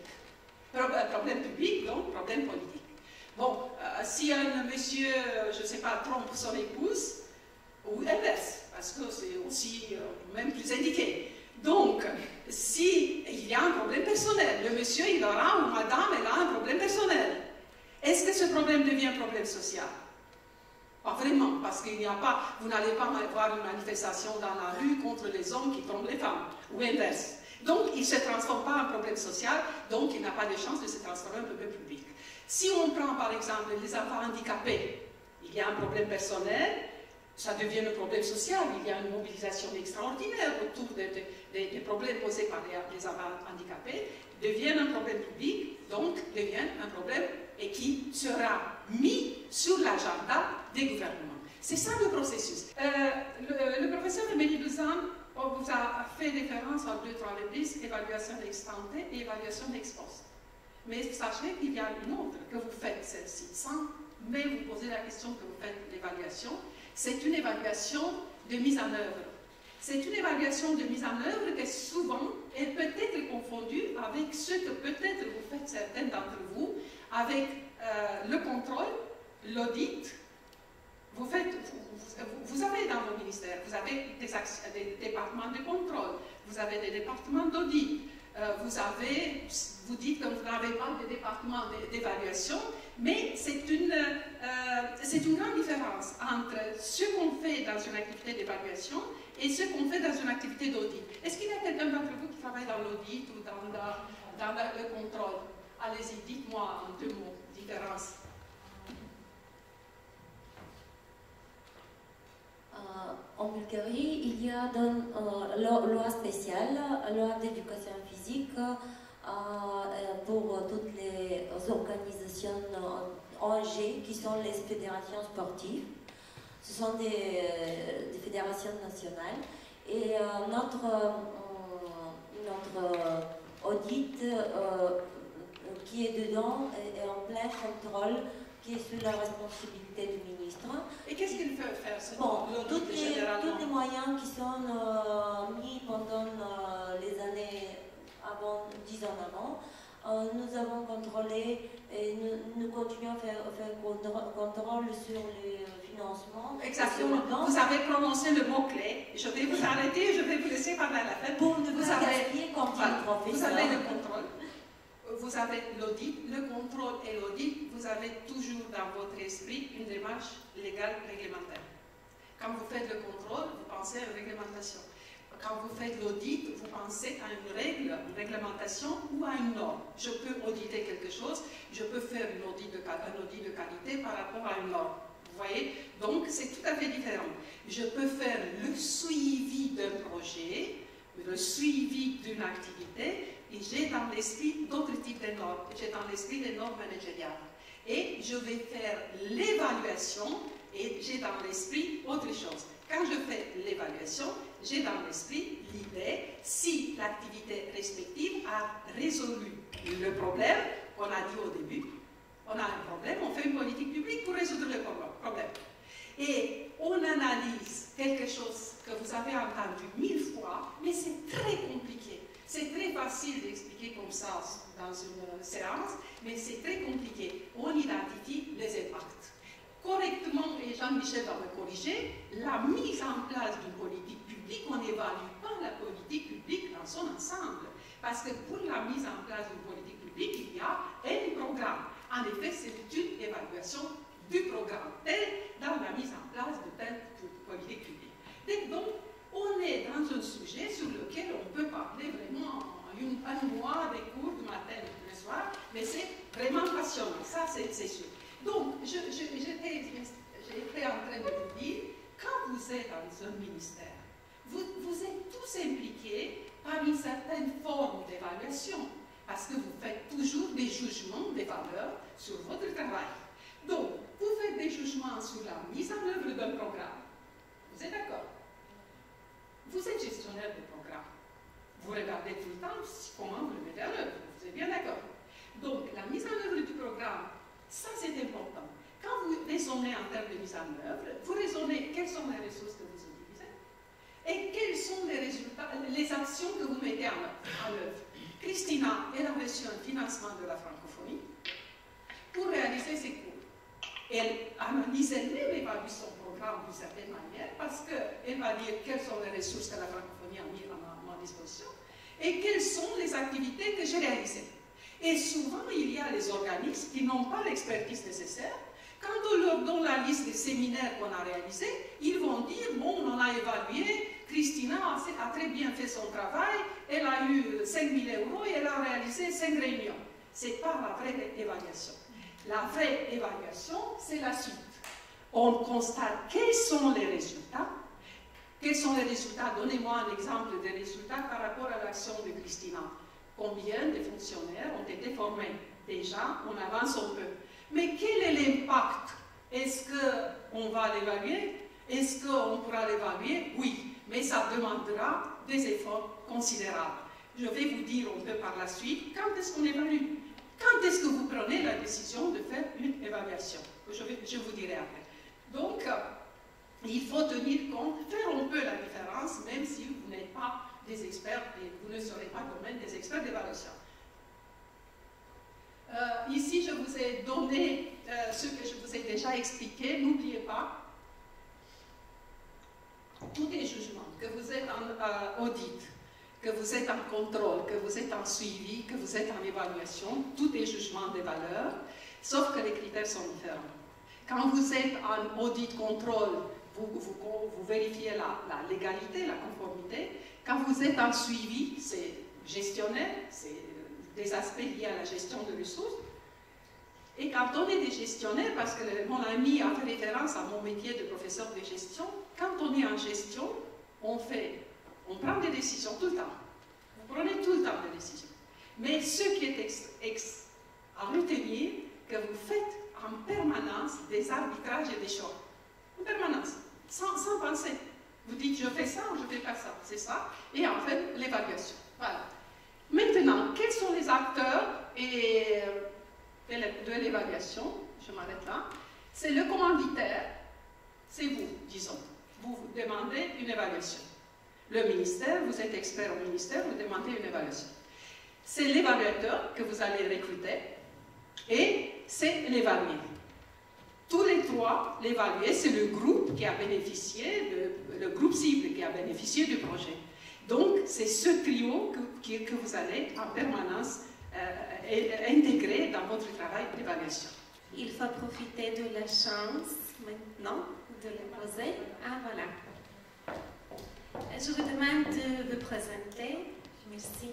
[SPEAKER 2] Problème public, donc problème politique. Bon, si un monsieur, je ne sais pas, trompe son épouse, ou inverse, parce que c'est aussi même plus indiqué. Donc, s'il y a un problème personnel, le monsieur, il aura, ou madame, elle a un problème personnel. Est-ce que ce problème devient un problème social? Pas vraiment, parce qu'il n'y a pas, vous n'allez pas avoir une manifestation dans la rue contre les hommes qui trompent les femmes, ou inverse. Donc, il ne se transforme pas en problème social, donc il n'a pas de chance de se transformer en problème public. Si on prend par exemple les enfants handicapés, il y a un problème personnel, ça devient un problème social, il y a une mobilisation extraordinaire autour des problèmes posés par les enfants handicapés, deviennent un problème public, donc deviennent un problème et qui sera mis sur l'agenda des gouvernements. C'est ça le processus. Le professeur Emery Douzan vous a fait référence en 2-3 reprises, évaluation ex ante et évaluation ex post. mais sachez qu'il y a une autre, que vous faites celle-ci, sans même vous poser la question que vous faites l'évaluation. C'est une évaluation de mise en œuvre. C'est une évaluation de mise en œuvre que souvent, elle peut être confondue avec ce que peut-être vous faites certains d'entre vous, avec le contrôle, l'audit. Vous avez dans vos ministères, vous avez des départements de contrôle, vous avez des départements d'audit, vous dites que vous n'avez pas de département d'évaluation, mais c'est une grande différence entre ce qu'on fait dans une activité d'évaluation et ce qu'on fait dans une activité d'audit. Est-ce qu'il y a quelqu'un d'entre vous qui travaille dans l'audit ou dans le contrôle? Allez-y, dites-moi en 2 mots, différence.
[SPEAKER 3] En Bulgarie, il y a une loi spéciale, loi d'éducation physique, pour toutes les organisations ONG qui sont les fédérations sportives. Ce sont des fédérations nationales. Et notre audit qui est dedans est en plein contrôle, qui est sous la responsabilité du ministre.
[SPEAKER 2] Et qu'est-ce qu'il peut faire?
[SPEAKER 3] Tous les moyens qui sont mis pendant les années avant, 10 ans avant, nous avons contrôlé et nous continuons à faire contrôle sur les financements.
[SPEAKER 2] Exactement. Vous avez prononcé le mot-clé. Je vais vous arrêter, je vais vous laisser parler à la fin.
[SPEAKER 3] Pour ne pas gaspiller comme
[SPEAKER 2] vous avez le contrôle. Vous avez l'audit, le contrôle et l'audit, vous avez toujours dans votre esprit une démarche légale réglementaire. Quand vous faites le contrôle, vous pensez à une réglementation. Quand vous faites l'audit, vous pensez à une règle, une réglementation ou à une norme. Je peux auditer quelque chose, je peux faire un audit de qualité par rapport à une norme. Vous voyez? Donc, c'est tout à fait différent. Je peux faire le suivi d'un projet, le suivi d'une activité, et j'ai dans l'esprit d'autres types de normes. J'ai dans l'esprit des normes managériales. Et je vais faire l'évaluation, et j'ai dans l'esprit autre chose. Quand je fais l'évaluation, j'ai dans l'esprit l'idée si l'activité respective a résolu le problème qu'on a dit au début. On a un problème, on fait une politique publique pour résoudre le problème. Et on analyse quelque chose que vous avez entendu 1000 fois, mais c'est très compliqué. C'est très facile d'expliquer comme ça dans une séance, mais c'est très compliqué. On identifie les impacts. Correctement, et Jean-Michel va me corriger, la mise en place d'une politique publique, on n'évalue pas la politique publique dans son ensemble. Parce que pour la mise en place d'une politique publique, il y a un programme. En effet, c'est une évaluation du programme, tel dans la mise en place de telle politique publique. Et donc, on est dans un sujet sur lequel on peut parler vraiment un mois des cours du matin et du soir, mais c'est vraiment passionnant, ça c'est sûr. Donc, j'étais en train de vous dire, quand vous êtes dans un ministère, vous êtes tous impliqués par une certaine forme d'évaluation, parce que vous faites toujours des jugements, des valeurs sur votre travail. Donc, vous faites des jugements sur la mise en œuvre d'un programme. Vous êtes d'accord? Vous êtes gestionnaire du programme. Vous regardez tout le temps comment vous le mettez en œuvre. Vous êtes bien d'accord? Donc, la mise en œuvre du programme, ça c'est important. Quand vous raisonnez en termes de mise en œuvre, vous raisonnez quelles sont les ressources que vous utilisez et quels sont les résultats, les actions que vous mettez en œuvre. Christina, elle a reçu un financement de la francophonie pour réaliser ses cours. Elle analyse elle-même, évalue son programme d'une certaine manière, parce qu'elle va dire quelles sont les ressources que la francophonie a mis à ma disposition et quelles sont les activités que j'ai réalisées. Et souvent, il y a les organismes qui n'ont pas l'expertise nécessaire. Quand on leur donne la liste des séminaires qu'on a réalisés, ils vont dire, bon, on en a évalué, Christina a très bien fait son travail, elle a eu 5 000 € et elle a réalisé 5 réunions. Ce n'est pas la vraie évaluation. La vraie évaluation, c'est la suite. On constate quels sont les résultats. Quels sont les résultats? Donnez-moi un exemple des résultats par rapport à l'action de Christina. Combien de fonctionnaires ont été formés? Déjà, on avance un peu. Mais quel est l'impact? Est-ce qu'on va l'évaluer? Est-ce qu'on pourra l'évaluer? Oui, mais ça demandera des efforts considérables. Je vais vous dire un peu par la suite quand est-ce qu'on évalue. Quand je vous dirai après. Donc, il faut tenir compte, faire un peu la différence, même si vous n'êtes pas des experts et vous ne serez pas quand même des experts d'évaluation. Ici, je vous ai donné ce que je vous ai déjà expliqué. N'oubliez pas, tous les jugements, que vous êtes en audit, que vous êtes en contrôle, que vous êtes en suivi, que vous êtes en évaluation, tous les jugements des valeurs, sauf que les critères sont différents. Quand vous êtes en audit contrôle, vous vérifiez la légalité, la conformité. Quand vous êtes en suivi, c'est gestionnaire, c'est des aspects liés à la gestion de ressources. Et quand on est des gestionnaires, parce que mon ami a fait référence à mon métier de professeur de gestion, quand on est en gestion, on prend des décisions tout le temps. Vous prenez tout le temps des décisions. Mais ce qui est à retenir, que vous faites en permanence des arbitrages et des choix. En permanence, sans penser. Vous dites, je fais ça ou je ne fais pas ça. C'est ça. Et en fait, l'évaluation. Voilà. Maintenant, quels sont les acteurs de l'évaluation? Je m'arrête là. C'est le commanditaire. C'est vous, disons. Vous demandez une évaluation. Le ministère, vous êtes expert au ministère, vous demandez une évaluation. C'est l'évaluateur que vous allez recruter et c'est l'évalué. Tous les trois, l'évalué, c'est le groupe qui a bénéficié, le groupe cible qui a bénéficié du projet. Donc, c'est ce trio que vous allez en permanence intégrer dans votre travail d'évaluation.
[SPEAKER 4] Il faut profiter de la chance maintenant de le poser. Ah, voilà. Je vous demande de vous présenter. Merci.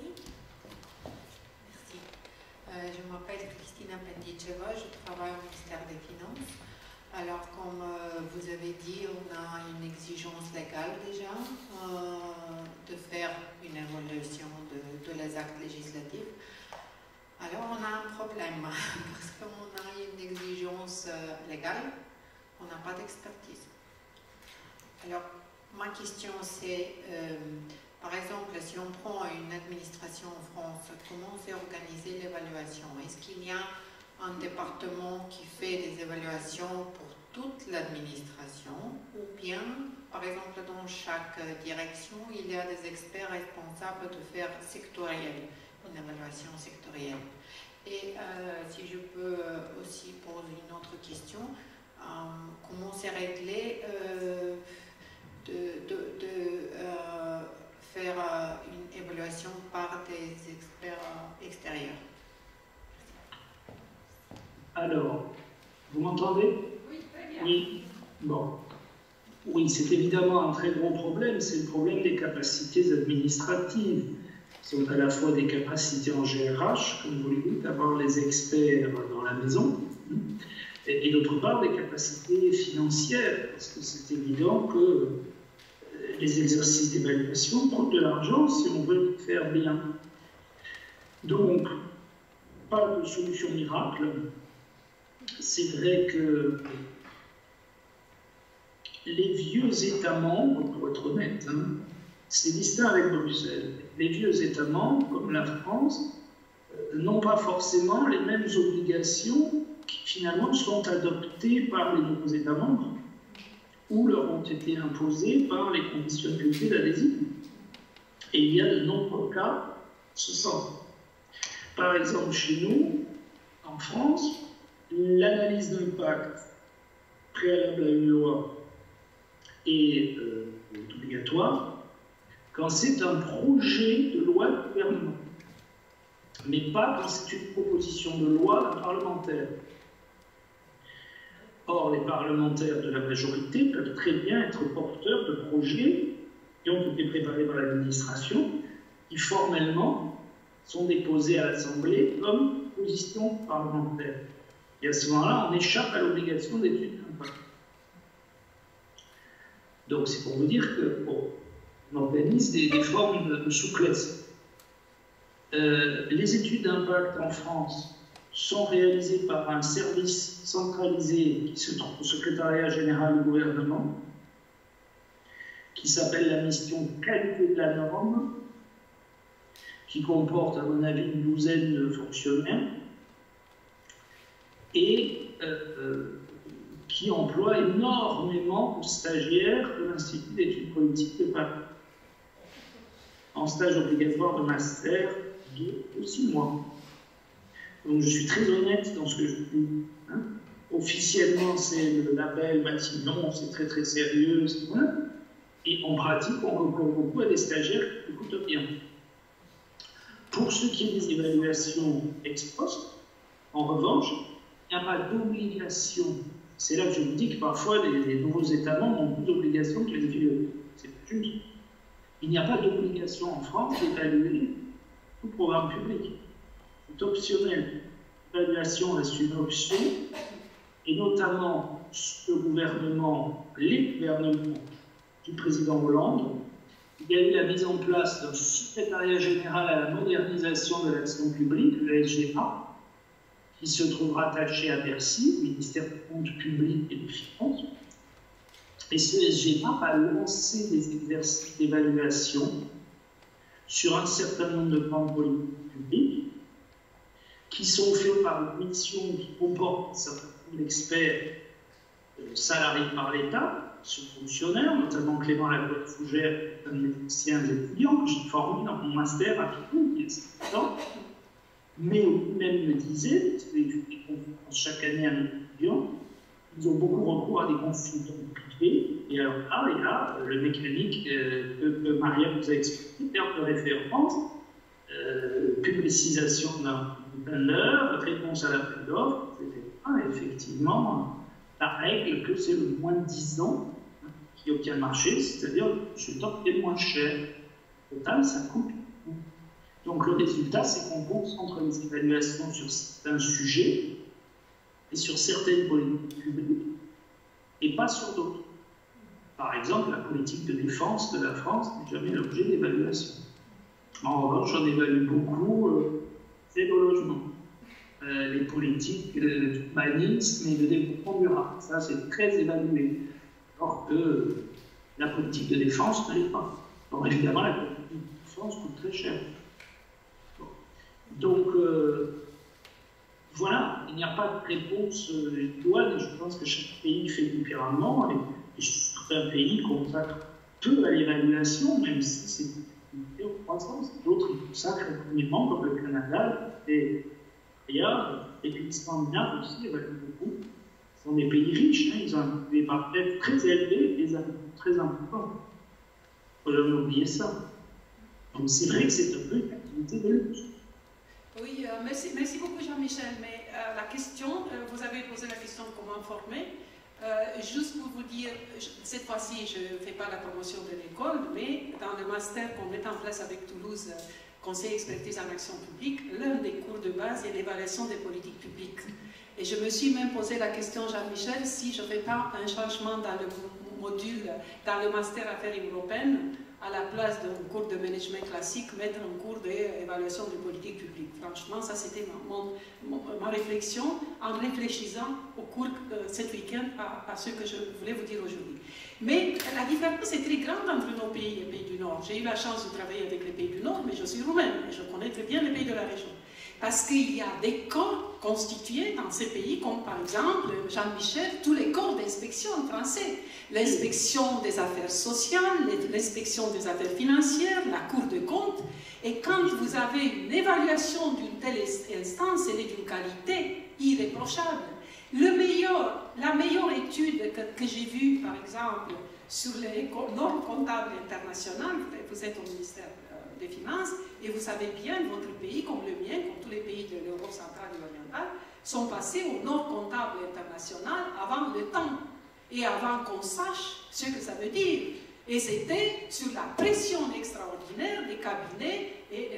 [SPEAKER 5] Merci. Je m'appelle Cristina Pendiceva, je travaille au ministère des Finances. Alors, comme vous avez dit, on a une exigence légale déjà de faire une évaluation de les actes législatifs. Alors, on a un problème parce qu'on a une exigence légale, on n'a pas d'expertise. Alors, ma question c'est, par exemple, si on prend une administration en France, comment c'est organisé l'évaluation? Est-ce qu'il y a un département qui fait des évaluations pour toute l'administration ou bien, par exemple, dans chaque direction, il y a des experts responsables de faire sectoriel, une évaluation sectorielle? Et si je peux aussi poser une autre question, comment c'est réglé de faire une évaluation par des experts extérieurs?
[SPEAKER 1] Alors, vous m'entendez?
[SPEAKER 2] Oui, très bien.
[SPEAKER 1] Oui. Bon. Oui, c'est évidemment un très gros problème, c'est le problème des capacités administratives. Ce sont à la fois des capacités en GRH, comme vous le dites, d'avoir les experts dans la maison, et d'autre part des capacités financières, parce que c'est évident que les exercices d'évaluation coûtent de l'argent si on veut le faire bien. Donc, pas de solution miracle. C'est vrai que les vieux États membres, pour être honnête, c'est distinct avec Bruxelles. Les vieux États membres, comme la France, n'ont pas forcément les mêmes obligations qui finalement sont adoptées par les nouveaux États membres ou leur ont été imposées par les conditionnalités d'adhésion. Et il y a de nombreux cas ce sens. Par exemple, chez nous, en France, l'analyse d'impact préalable à une loi est obligatoire quand c'est un projet de loi de gouvernement, mais pas quand c'est une proposition de loi d'un parlementaire. Or, les parlementaires de la majorité peuvent très bien être porteurs de projets qui ont été préparés par l'administration, qui formellement sont déposés à l'Assemblée comme position parlementaire. Et à ce moment-là, on échappe à l'obligation d'étude d'impact. Donc, c'est pour vous dire que on organise des formes de souplesse. Les études d'impact en France sont réalisées par un service centralisé qui se trouve au secrétariat général du gouvernement, qui s'appelle la mission qualité de la norme, qui comporte, à mon avis, une douzaine de fonctionnaires, et qui emploie énormément de stagiaires de l'Institut d'études politiques de Paris, en stage obligatoire de master de 6 mois. Donc je suis très honnête dans ce que je dis. Hein. Officiellement, c'est le label Matignon, c'est très très sérieux, et en pratique, on recourt beaucoup à des stagiaires qui écoutent bien. Pour ce qui est des évaluations ex post, en revanche, il n'y a pas d'obligation. C'est là que je vous dis que parfois les nouveaux États membres ont plus d'obligations que les vieux. C'est juste. Il n'y a pas d'obligation en France d'évaluer tout programme public. C'est optionnel. L'évaluation reste une option, et notamment le gouvernement, les gouvernements du président Hollande, il y a eu la mise en place d'un secrétariat général à la modernisation de l'action publique, le SGA, qui se trouve rattaché à Bercy, ministère des Comptes publics et des Finances. Et ce SGA a lancé des exercices d'évaluation sur un certain nombre de plans de politique publique qui sont faits par une mission qui comporte un certain nombre d'experts salariés par l'État, sous-fonctionnaires, notamment Clément Lagouette-Fougère, un de mes anciens étudiants que j'ai formé dans mon master à Picou, il y a 7 ans. Mais lui-même me disait, parce qu'il fait des conférences chaque année à nos étudiants, ils ont beaucoup recours à des consultants privés. Et alors là, le mécanique que Maria vous a expliqué, terme de référence, publicisation d'un tender, réponse à l'appel d'offres, etc. Effectivement, la règle que c'est le moins de 10 ans qui obtient le marché, c'est-à-dire le consultant qui est le moins cher. Au total, ça coûte. Donc le résultat, c'est qu'on concentre les évaluations sur certains sujets et sur certaines politiques publiques et pas sur d'autres. Par exemple, la politique de défense de la France n'est jamais l'objet d'évaluation. En revanche, j'en évalue beaucoup c'est le logement, les politiques d'urbanisme et de développement durable. Ça, c'est très évalué. Alors que la politique de défense ne l'est pas. Donc évidemment, la politique de défense coûte très cher. Donc, voilà, il n'y a pas de réponse idoine, et je pense que chaque pays fait différemment, et certains pays consacrent peu à l'évaluation, même si c'est une croissance. D'autres y consacrent énormément, comme le Canada, et puis les Scandinaves aussi évaluent beaucoup. Ce sont des pays riches, hein, ils ont des barèmes très élevés et des impôts très importants. Il ne faut jamais oublier ça. Donc c'est vrai que c'est un peu une activité de luxe.
[SPEAKER 2] Oui, merci beaucoup Jean-Michel, mais la question, vous avez posé la question comment former. Juste pour vous dire, cette fois-ci, je ne fais pas la promotion de l'école, mais dans le master qu'on met en place avec Toulouse, Conseil expertise en action publique, l'un des cours de base est l'évaluation des politiques publiques. Et je me suis même posé la question, Jean-Michel, si je ne fais pas un changement dans le module, dans le master affaires européennes, à la place d'un cours de management classique, mettre un cours d'évaluation de politique publique. Franchement, ça c'était ma réflexion en réfléchissant au cours de cet week-end à ce que je voulais vous dire aujourd'hui. Mais la différence est très grande entre nos pays et les pays du Nord. J'ai eu la chance de travailler avec les pays du Nord, mais je suis roumaine et je connais très bien les pays de la région. Parce qu'il y a des corps constitués dans ces pays, comme par exemple, Jean-Michel, tous les corps d'inspection français. L'inspection des affaires sociales, l'inspection des affaires financières, la Cour des comptes. Et quand vous avez une évaluation d'une telle instance, elle est d'une qualité irréprochable. La meilleure étude que j'ai vue, par exemple, sur les normes comptables internationales, vous êtes au ministère des Finances, et vous savez bien, votre pays, comme le mien, comme tous les pays de l'Europe centrale et orientale, sont passés aux normes comptables internationales avant le temps, et avant qu'on sache ce que ça veut dire. Et c'était sur la pression extraordinaire des cabinets et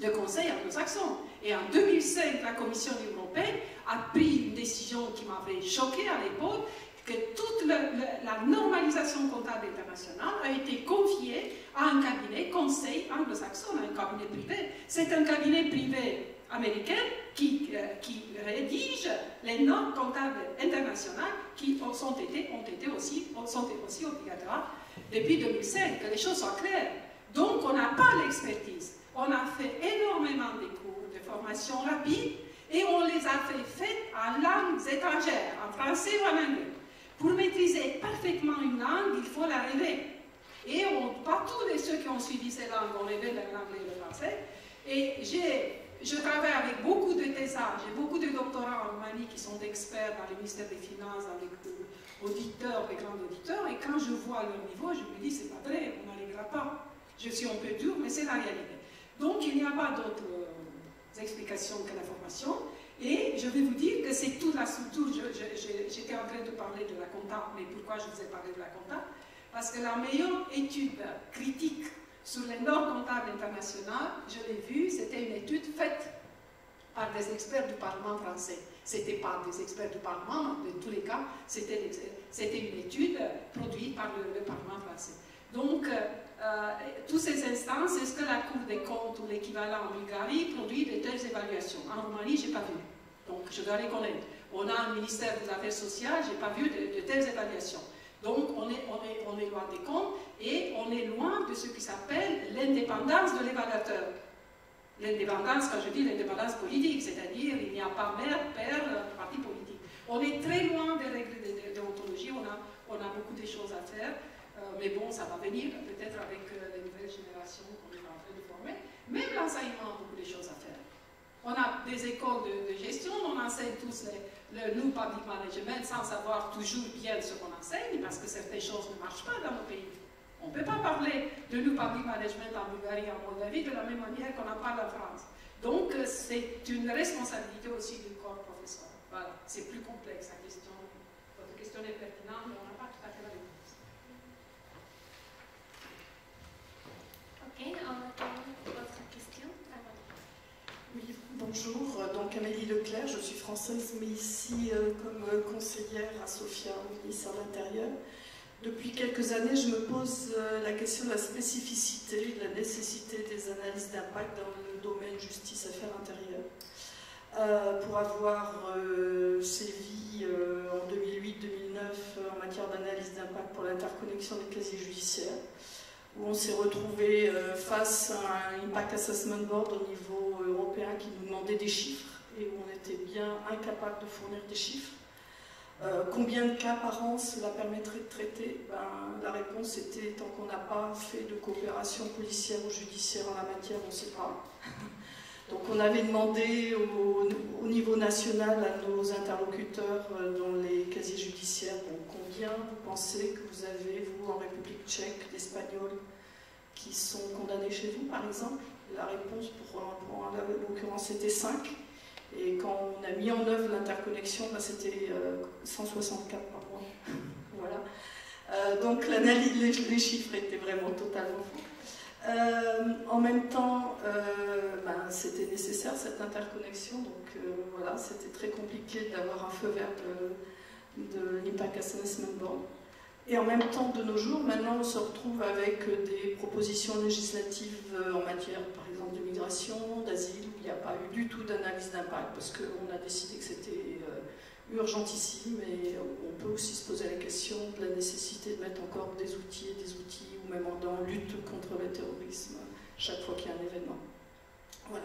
[SPEAKER 2] de conseils anglo-saxons. Et en 2005, la Commission européenne a pris une décision qui m'avait choquée à l'époque, que toute la normalisation comptable internationale a été confiée à un cabinet conseil anglo-saxon, un cabinet privé. C'est un cabinet privé américain qui rédige les normes comptables internationales qui sont aussi obligatoires depuis 2005, que les choses soient claires. Donc on n'a pas l'expertise. On a fait énormément de cours de formation rapide, Et on les a faites en langues étrangères, en français ou en anglais. Pour maîtriser parfaitement une langue, il faut la rêver. Et pas tous ceux qui ont suivi ces langues ont rêvé l'anglais et le français. Et je travaille avec beaucoup de thésards, j'ai beaucoup de doctorants en Roumanie qui sont experts dans le ministère des Finances, dans les auditeurs, les grands auditeurs, et quand je vois leur niveau, je me dis, c'est pas vrai, on n'arrivera pas. Je suis un peu dur, mais c'est la réalité. Donc, il n'y a pas d'autres explications que la formation. Et je vais vous dire que c'est toute la structure. J'étais en train de parler de la compta, mais pourquoi je vous ai parlé de la compta? Parce que la meilleure étude critique sur les normes comptables internationales, je l'ai vue, c'était une étude faite par des experts du Parlement français. Ce n'était pas des experts du Parlement, mais dans tous les cas, c'était une étude produite par le Parlement français. Donc, toutes ces instances, est-ce que la Cour des comptes ou l'équivalent en Bulgarie produit de telles évaluations? En Roumanie, je n'ai pas vu. Donc, je dois reconnaître. On a un ministère des Affaires sociales, je n'ai pas vu de telles évaluations. Donc, on est loin des comptes et on est loin de ce qui s'appelle l'indépendance de l'évaluateur. L'indépendance, quand je dis l'indépendance politique, c'est-à-dire il n'y a pas mère, père, parti politique. On est très loin des règles de déontologie, on a beaucoup de choses à faire, mais bon, ça va venir peut-être avec les nouvelles générations qu'on est en train de former. Même l'enseignement a beaucoup de choses à faire. On a des écoles de gestion, on enseigne tous le New Public Management sans savoir toujours bien ce qu'on enseigne, parce que certaines choses ne marchent pas dans nos pays. On ne peut pas parler de New Public Management en Bulgarie et en Moldavie de la même manière qu'on en parle en France. Donc, c'est une responsabilité aussi du corps professoral. Voilà, c'est plus complexe la question. Votre question est pertinente, mais on n'a pas tout à fait la réponse.
[SPEAKER 4] Ok, on attend votre question.
[SPEAKER 6] Oui, bonjour, donc Amélie Leclerc, je suis française, mais ici comme conseillère à Sofia au ministère de l'Intérieur. Depuis quelques années, je me pose la question de la spécificité, de la nécessité des analyses d'impact dans le domaine justice-affaires intérieures. Pour avoir sévi en 2008-2009 en matière d'analyse d'impact pour l'interconnexion des casiers judiciaires, où on s'est retrouvé face à un Impact Assessment Board au niveau européen qui nous demandait des chiffres et où on était bien incapable de fournir des chiffres. Combien de cas par an cela permettrait de traiter? La réponse était, tant qu'on n'a pas fait de coopération policière ou judiciaire en la matière, on ne sait pas. Donc on avait demandé au niveau national à nos interlocuteurs dans les casiers judiciaires, combien vous pensez que vous avez, vous, en République tchèque, d'Espagnols qui sont condamnés chez vous, par exemple? La réponse, pour l'occurrence, c'était 5. Et quand on a mis en œuvre l'interconnexion, c'était 164 par mois. Voilà. Donc les chiffres étaient vraiment totalement faux. En même temps, c'était nécessaire cette interconnexion, donc voilà, c'était très compliqué d'avoir un feu vert de l'Impact Assessment Board. Et en même temps, de nos jours, maintenant, on se retrouve avec des propositions législatives en matière, par exemple, de migration, d'asile, où il n'y a pas eu du tout d'analyse d'impact, parce qu'on a décidé que c'était urgentissime, et on peut aussi se poser la question de la nécessité de mettre encore des outils, ou même dans lutte contre le terrorisme, chaque fois qu'il y a un événement. Voilà.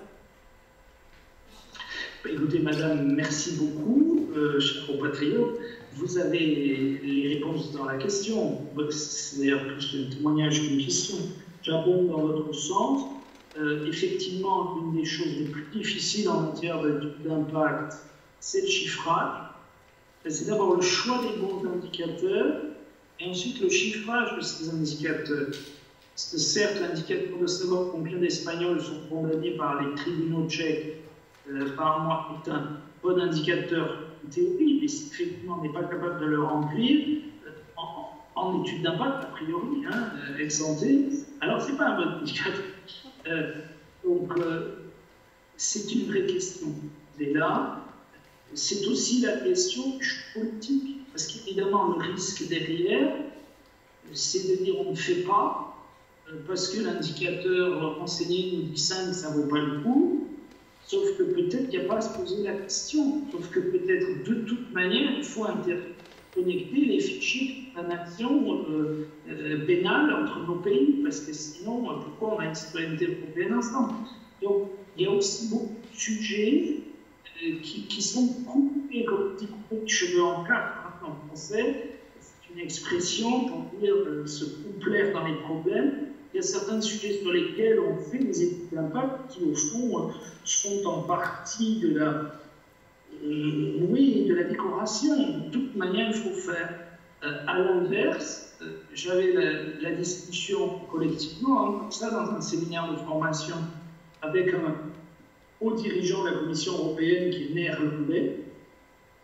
[SPEAKER 1] Écoutez, madame, merci beaucoup, chers compatriotes. Vous avez les réponses dans la question. C'est d'ailleurs plus un témoignage qu'une question. J'abonde dans votre sens. Effectivement, une des choses les plus difficiles en matière d'impact, c'est le chiffrage. C'est d'abord le choix des bons indicateurs et ensuite le chiffrage de ces indicateurs. Parce que certes, l'indicateur de savoir combien d'Espagnols sont condamnés par les tribunaux tchèques par mois est un bon indicateur en théorie, mais si effectivement on n'est pas capable de le remplir en étude d'impact, a priori, ex santé, alors c'est pas un bon indicateur. Donc, c'est une vraie question. Et là, c'est aussi la question du choix politique, parce qu'évidemment, le risque derrière, c'est de dire on ne fait pas, parce que l'indicateur renseigné nous dit 5, ça ne vaut pas le coup. Sauf que peut-être qu'il n'y a pas à se poser la question. Sauf que peut-être, de toute manière, il faut interconnecter les fichiers de la nation pénale entre nos pays, parce que sinon, pourquoi on a une citoyenneté européenne ensemble? Donc, il y a aussi beaucoup de sujets qui sont coupés comme petits coupés de cheveux en quatre en français. C'est une expression pour dire se complaire dans les problèmes. Il y a certains sujets sur lesquels on fait des études d'impact qui, au fond, sont en partie de la, de la décoration. De toute manière, il faut faire. À l'inverse, j'avais la discussion collectivement, comme ça, dans un séminaire de formation, avec un haut dirigeant de la Commission européenne qui est néerlandais,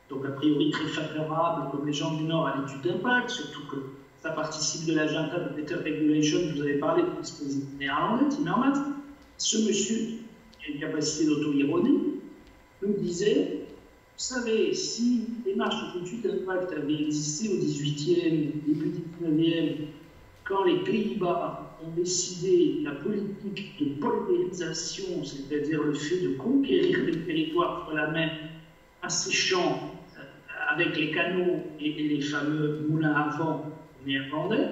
[SPEAKER 1] donc a priori très favorable, comme les gens du Nord, à l'étude d'impact, surtout que ça participe de l'agenda de Better Regulation. Vous avez parlé du dispositif néerlandais, Timmermans. Ce monsieur, qui a une capacité d'auto-ironie, nous disait, vous savez, si les démarches d'étude d'impact avaient existé au 18e, début 19e, quand les Pays-Bas ont décidé la politique de poldérisation, c'est-à-dire le fait de conquérir des territoires sur la mer, asséchant avec les canaux et les fameux moulins à vent néerlandais,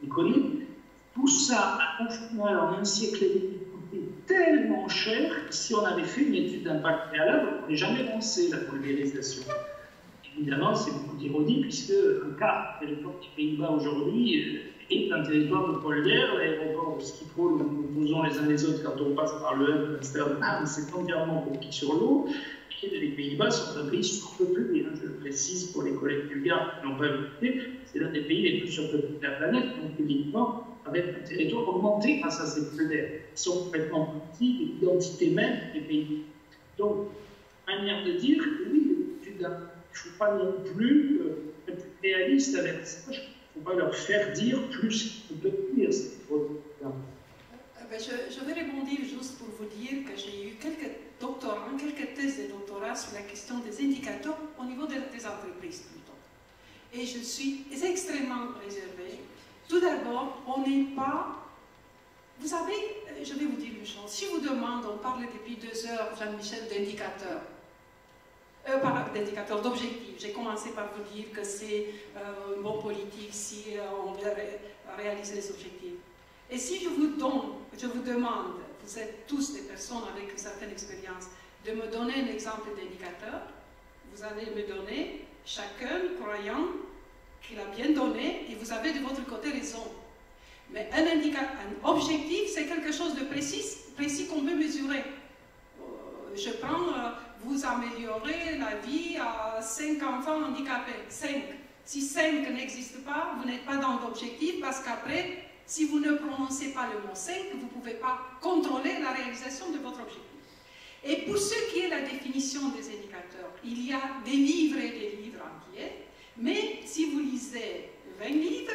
[SPEAKER 1] vous connaissez, tout ça a confirmé en un siècle et demi coûté tellement cher que si on avait fait une étude d'impact préalable, on n'aurait jamais lancé la poldérisation. Évidemment, c'est beaucoup d'ironie, puisque un quart du territoire des Pays-Bas aujourd'hui est un territoire de poldère. L'aéroport de Schiphol, où nous posons les uns les autres quand on passe par le hub d'Amsterdam, c'est entièrement bloqué sur l'eau. Et les Pays-Bas sont un pays surpeuplé, je le précise pour les collègues bulgares qui n'ont pas visité, c'est l'un des pays les plus surpeuplés de la planète, donc évidemment, avec un territoire augmenté grâce à ces poldères, qui sont complètement partis de l'identité même des pays. Donc, manière de dire que oui, il ne faut pas non plus être réaliste avec ça, il ne faut pas leur faire dire plus qu'ils peuvent dire.
[SPEAKER 2] Je vais rebondir juste pour vous dire que j'ai eu quelques thèses de doctorat sur la question des indicateurs au niveau des entreprises plutôt. Et je suis extrêmement réservée. Tout d'abord, on n'est pas... Vous savez, je vais vous dire une chose. Si vous demandez, on parle depuis 2 heures, Jean-Michel, d'indicateurs. D'indicateurs, d'objectifs. J'ai commencé par vous dire que c'est une bonne politique si on veut réaliser les objectifs. Et si je vous demande, vous êtes tous des personnes avec une certaine expérience, de me donner un exemple d'indicateur, vous allez me donner, chacun croyant qu'il a bien donné, et vous avez de votre côté raison. Mais un objectif, c'est quelque chose de précis qu'on veut mesurer. Je prends, vous améliorez la vie à 5 enfants handicapés, 5. Si 5 n'existe pas, vous n'êtes pas dans l'objectif, parce qu'après, si vous ne prononcez pas le mot 5, vous ne pouvez pas contrôler la réalisation de votre objectif. Et pour ce qui est la définition des indicateurs, il y a des livres et des livres entiers, mais si vous lisez 20 livres,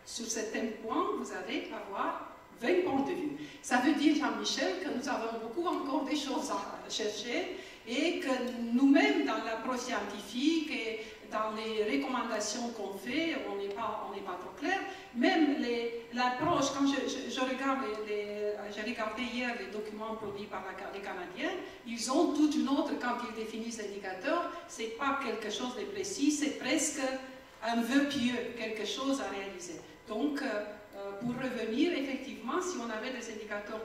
[SPEAKER 2] sur certains points, vous allez avoir 20 points de vue. Ça veut dire, Jean-Michel, que nous avons beaucoup encore des choses à chercher et que nous-mêmes, dans l'approche scientifique et dans les recommandations qu'on fait, on n'est pas trop clair. Même l'approche, quand je regarde j'ai regardé hier les documents produits par les Canadiens, ils ont toute une autre, quand ils définissent l'indicateurs, ce n'est pas quelque chose de précis, c'est presque un vœu pieux, quelque chose à réaliser. Donc, pour revenir, effectivement, si on avait des indicateurs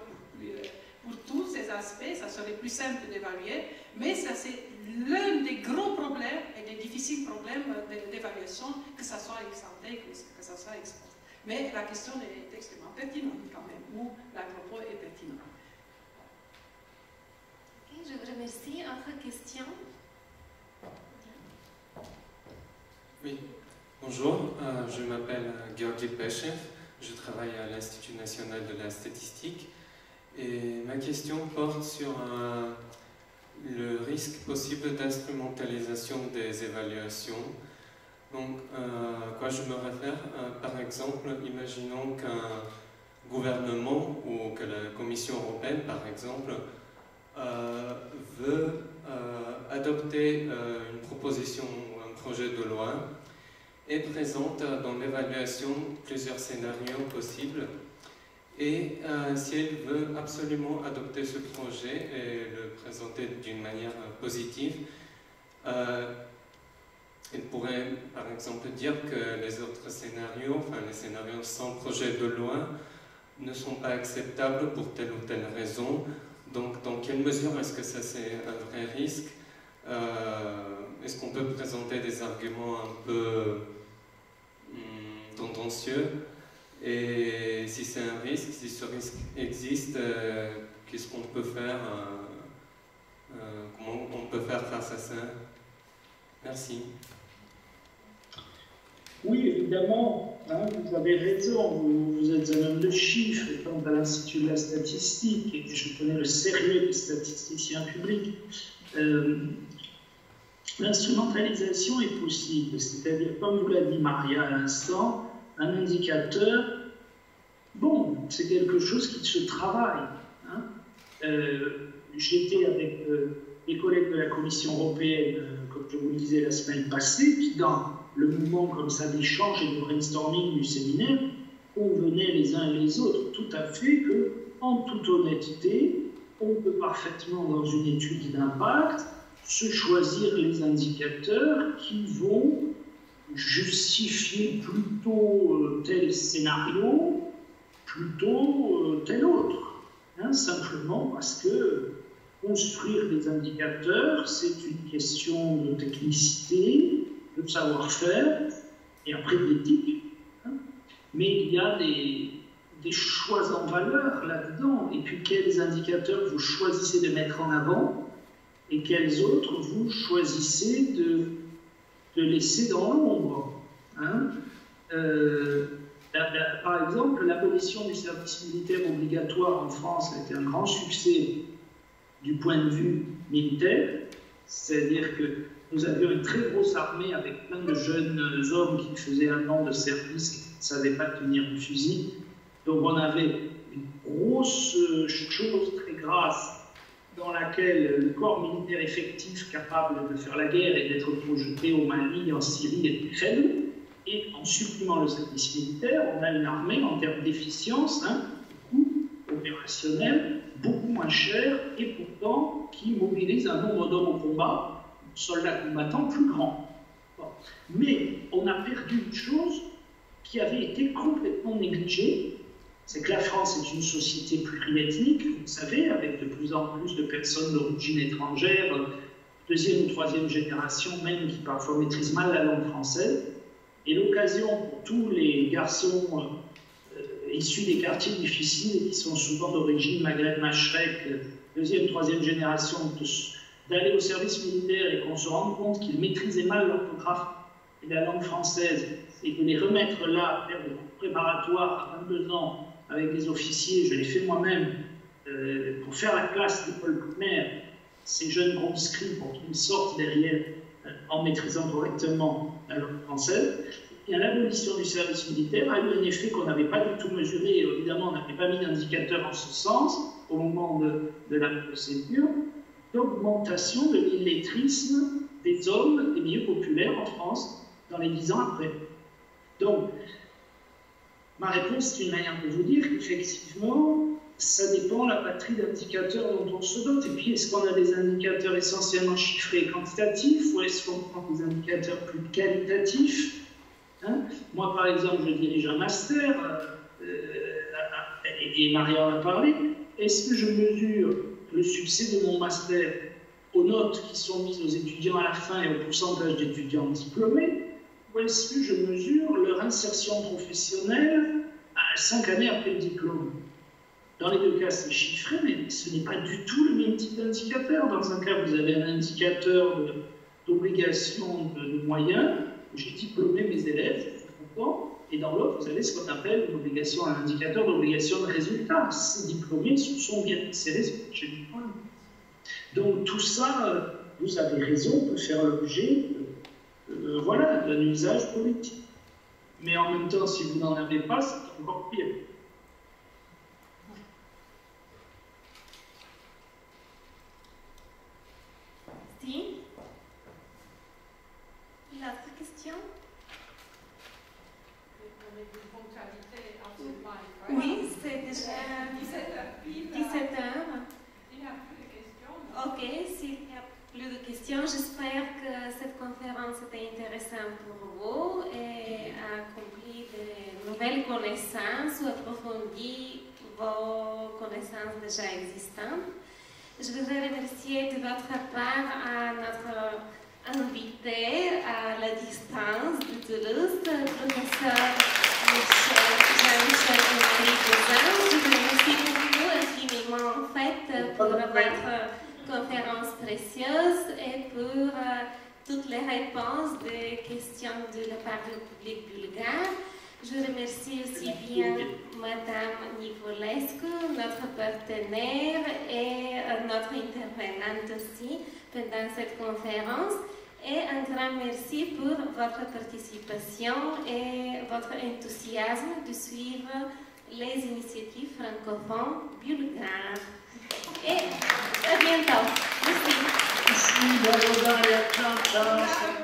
[SPEAKER 2] pour tous ces aspects, ça serait plus simple d'évaluer, mais ça c'est l'un des gros problèmes et des difficiles problèmes d'évaluation, que ça soit ex-ante, que ça soit ex-post. Mais la question est extrêmement pertinente quand même, ou la propos est pertinent.
[SPEAKER 4] Okay, je vous remercie. Autre question?
[SPEAKER 7] Oui, bonjour, je m'appelle Georgi Peshev, je travaille à l'Institut national de la statistique et ma question porte sur le risque possible d'instrumentalisation des évaluations. Donc, à quoi je me réfère? Par exemple, imaginons qu'un gouvernement ou que la Commission européenne, par exemple, veut adopter une proposition ou un projet de loi et présente dans l'évaluation plusieurs scénarios possibles. Et si elle veut absolument adopter ce projet et le présenter d'une manière positive, elle pourrait par exemple dire que les autres scénarios, enfin les scénarios sans projet de loi, ne sont pas acceptables pour telle ou telle raison. Donc dans quelle mesure est-ce que ça c'est un vrai risque? est-ce qu'on peut présenter des arguments un peu tendancieux? Et si c'est un risque, si ce risque existe, qu'est-ce qu'on peut faire? Comment on peut faire face à ça? Merci.
[SPEAKER 1] Oui, évidemment, hein, vous avez raison, vous êtes un homme de chiffres, étant à l'Institut de la statistique, et je connais le sérieux des statisticiens publics. L'instrumentalisation est possible, c'est-à-dire, comme vous l'a dit Maria à l'instant, un indicateur, bon, c'est quelque chose qui se travaille. Hein. J'étais avec les collègues de la Commission européenne, comme je vous le disais la semaine passée, puis dans le mouvement comme ça d'échange et de brainstorming du séminaire, on venait les uns et les autres tout à fait que, en toute honnêteté, on peut parfaitement, dans une étude d'impact, se choisir les indicateurs qui vont justifier plutôt tel scénario, plutôt tel autre. Hein, simplement parce que construire des indicateurs, c'est une question de technicité, de savoir-faire, et après d'éthique. Hein. Mais il y a des choix en valeur là-dedans. Et puis quels indicateurs vous choisissez de mettre en avant, et quels autres vous choisissez de laisser dans l'ombre. Hein. Par exemple, l'abolition du service militaire obligatoire en France a été un grand succès du point de vue militaire, c'est-à-dire que nous avions une très grosse armée avec plein de jeunes hommes qui faisaient 1 an de service et qui ne savaient pas tenir le fusil. Donc on avait une grosse chose très grasse dans laquelle le corps militaire effectif capable de faire la guerre et d'être projeté au Mali, en Syrie, était faible. Et en supprimant le service militaire, on a une armée en termes d'efficience, hein, beaucoup opérationnelle, beaucoup moins chère, et pourtant qui mobilise un nombre d'hommes au combat, soldats combattants, plus grand. Bon. Mais on a perdu une chose qui avait été complètement négligée, c'est que la France est une société pluriethnique, vous savez, avec de plus en plus de personnes d'origine étrangère, 2e ou 3e génération même, qui parfois maîtrisent mal la langue française. Et l'occasion pour tous les garçons issus des quartiers difficiles, et qui sont souvent d'origine Maghreb, Machrek, 2e, 3e génération, d'aller au service militaire et qu'on se rende compte qu'ils maîtrisaient mal l'orthographe et la langue française, et de les remettre là, faire des cours préparatoires à 22 ans avec des officiers, je l'ai fait moi-même, pour faire la classe d'école primaire, ces jeunes conscrits pour qu'ils sortent derrière en maîtrisant correctement la langue française. Et l'abolition du service militaire a eu un effet qu'on n'avait pas du tout mesuré, et évidemment on n'avait pas mis d'indicateur en ce sens au moment de la procédure, d'augmentation de l'illettrisme des hommes des milieux populaires en France dans les 10 ans après. Donc, ma réponse, c'est une manière de vous dire qu'effectivement, ça dépend de la batterie d'indicateurs dont on se dote. Et puis, est-ce qu'on a des indicateurs essentiellement chiffrés et quantitatifs, ou est-ce qu'on prend des indicateurs plus qualitatifs, hein? Moi, par exemple, je dirige un master, et Maria en a parlé. Est-ce que je mesure le succès de mon master aux notes qui sont mises aux étudiants à la fin et au pourcentage d'étudiants diplômés, ou est-ce que je mesure leur insertion professionnelle 5 années après le diplôme? Dans les deux cas, c'est chiffré, mais ce n'est pas du tout le même type d'indicateur. Dans un cas, vous avez un indicateur d'obligation de moyens. J'ai diplômé mes élèves, je suis content. Et dans l'autre, vous avez ce qu'on appelle une obligation, un indicateur d'obligation de résultat. Ces diplômés sont bien insérés chez le diplôme. Donc tout ça, vous avez raison, peut faire l'objet voilà, d'un usage politique. Mais en même temps, si vous n'en avez pas, c'est encore pire.
[SPEAKER 4] Si. L'autre question? Oui, c'est déjà 17 heures.
[SPEAKER 2] Il n'y a plus de questions.
[SPEAKER 4] Ok, s'il n'y a plus de questions, j'espère que cette conférence était intéressante pour vous et a accompli de nouvelles connaissances ou approfondi vos connaissances déjà existantes. Je voudrais remercier de votre part à notre et pour toutes les réponses des questions de la part du public bulgare. Je remercie aussi bien Madame Nicolescu, notre partenaire et notre intervenante aussi pendant cette conférence. Et un grand merci pour votre participation et votre enthousiasme de suivre les initiatives francophones bulgares. Et à bientôt. Merci.
[SPEAKER 1] Merci, bravo Daria. Ciao, ciao.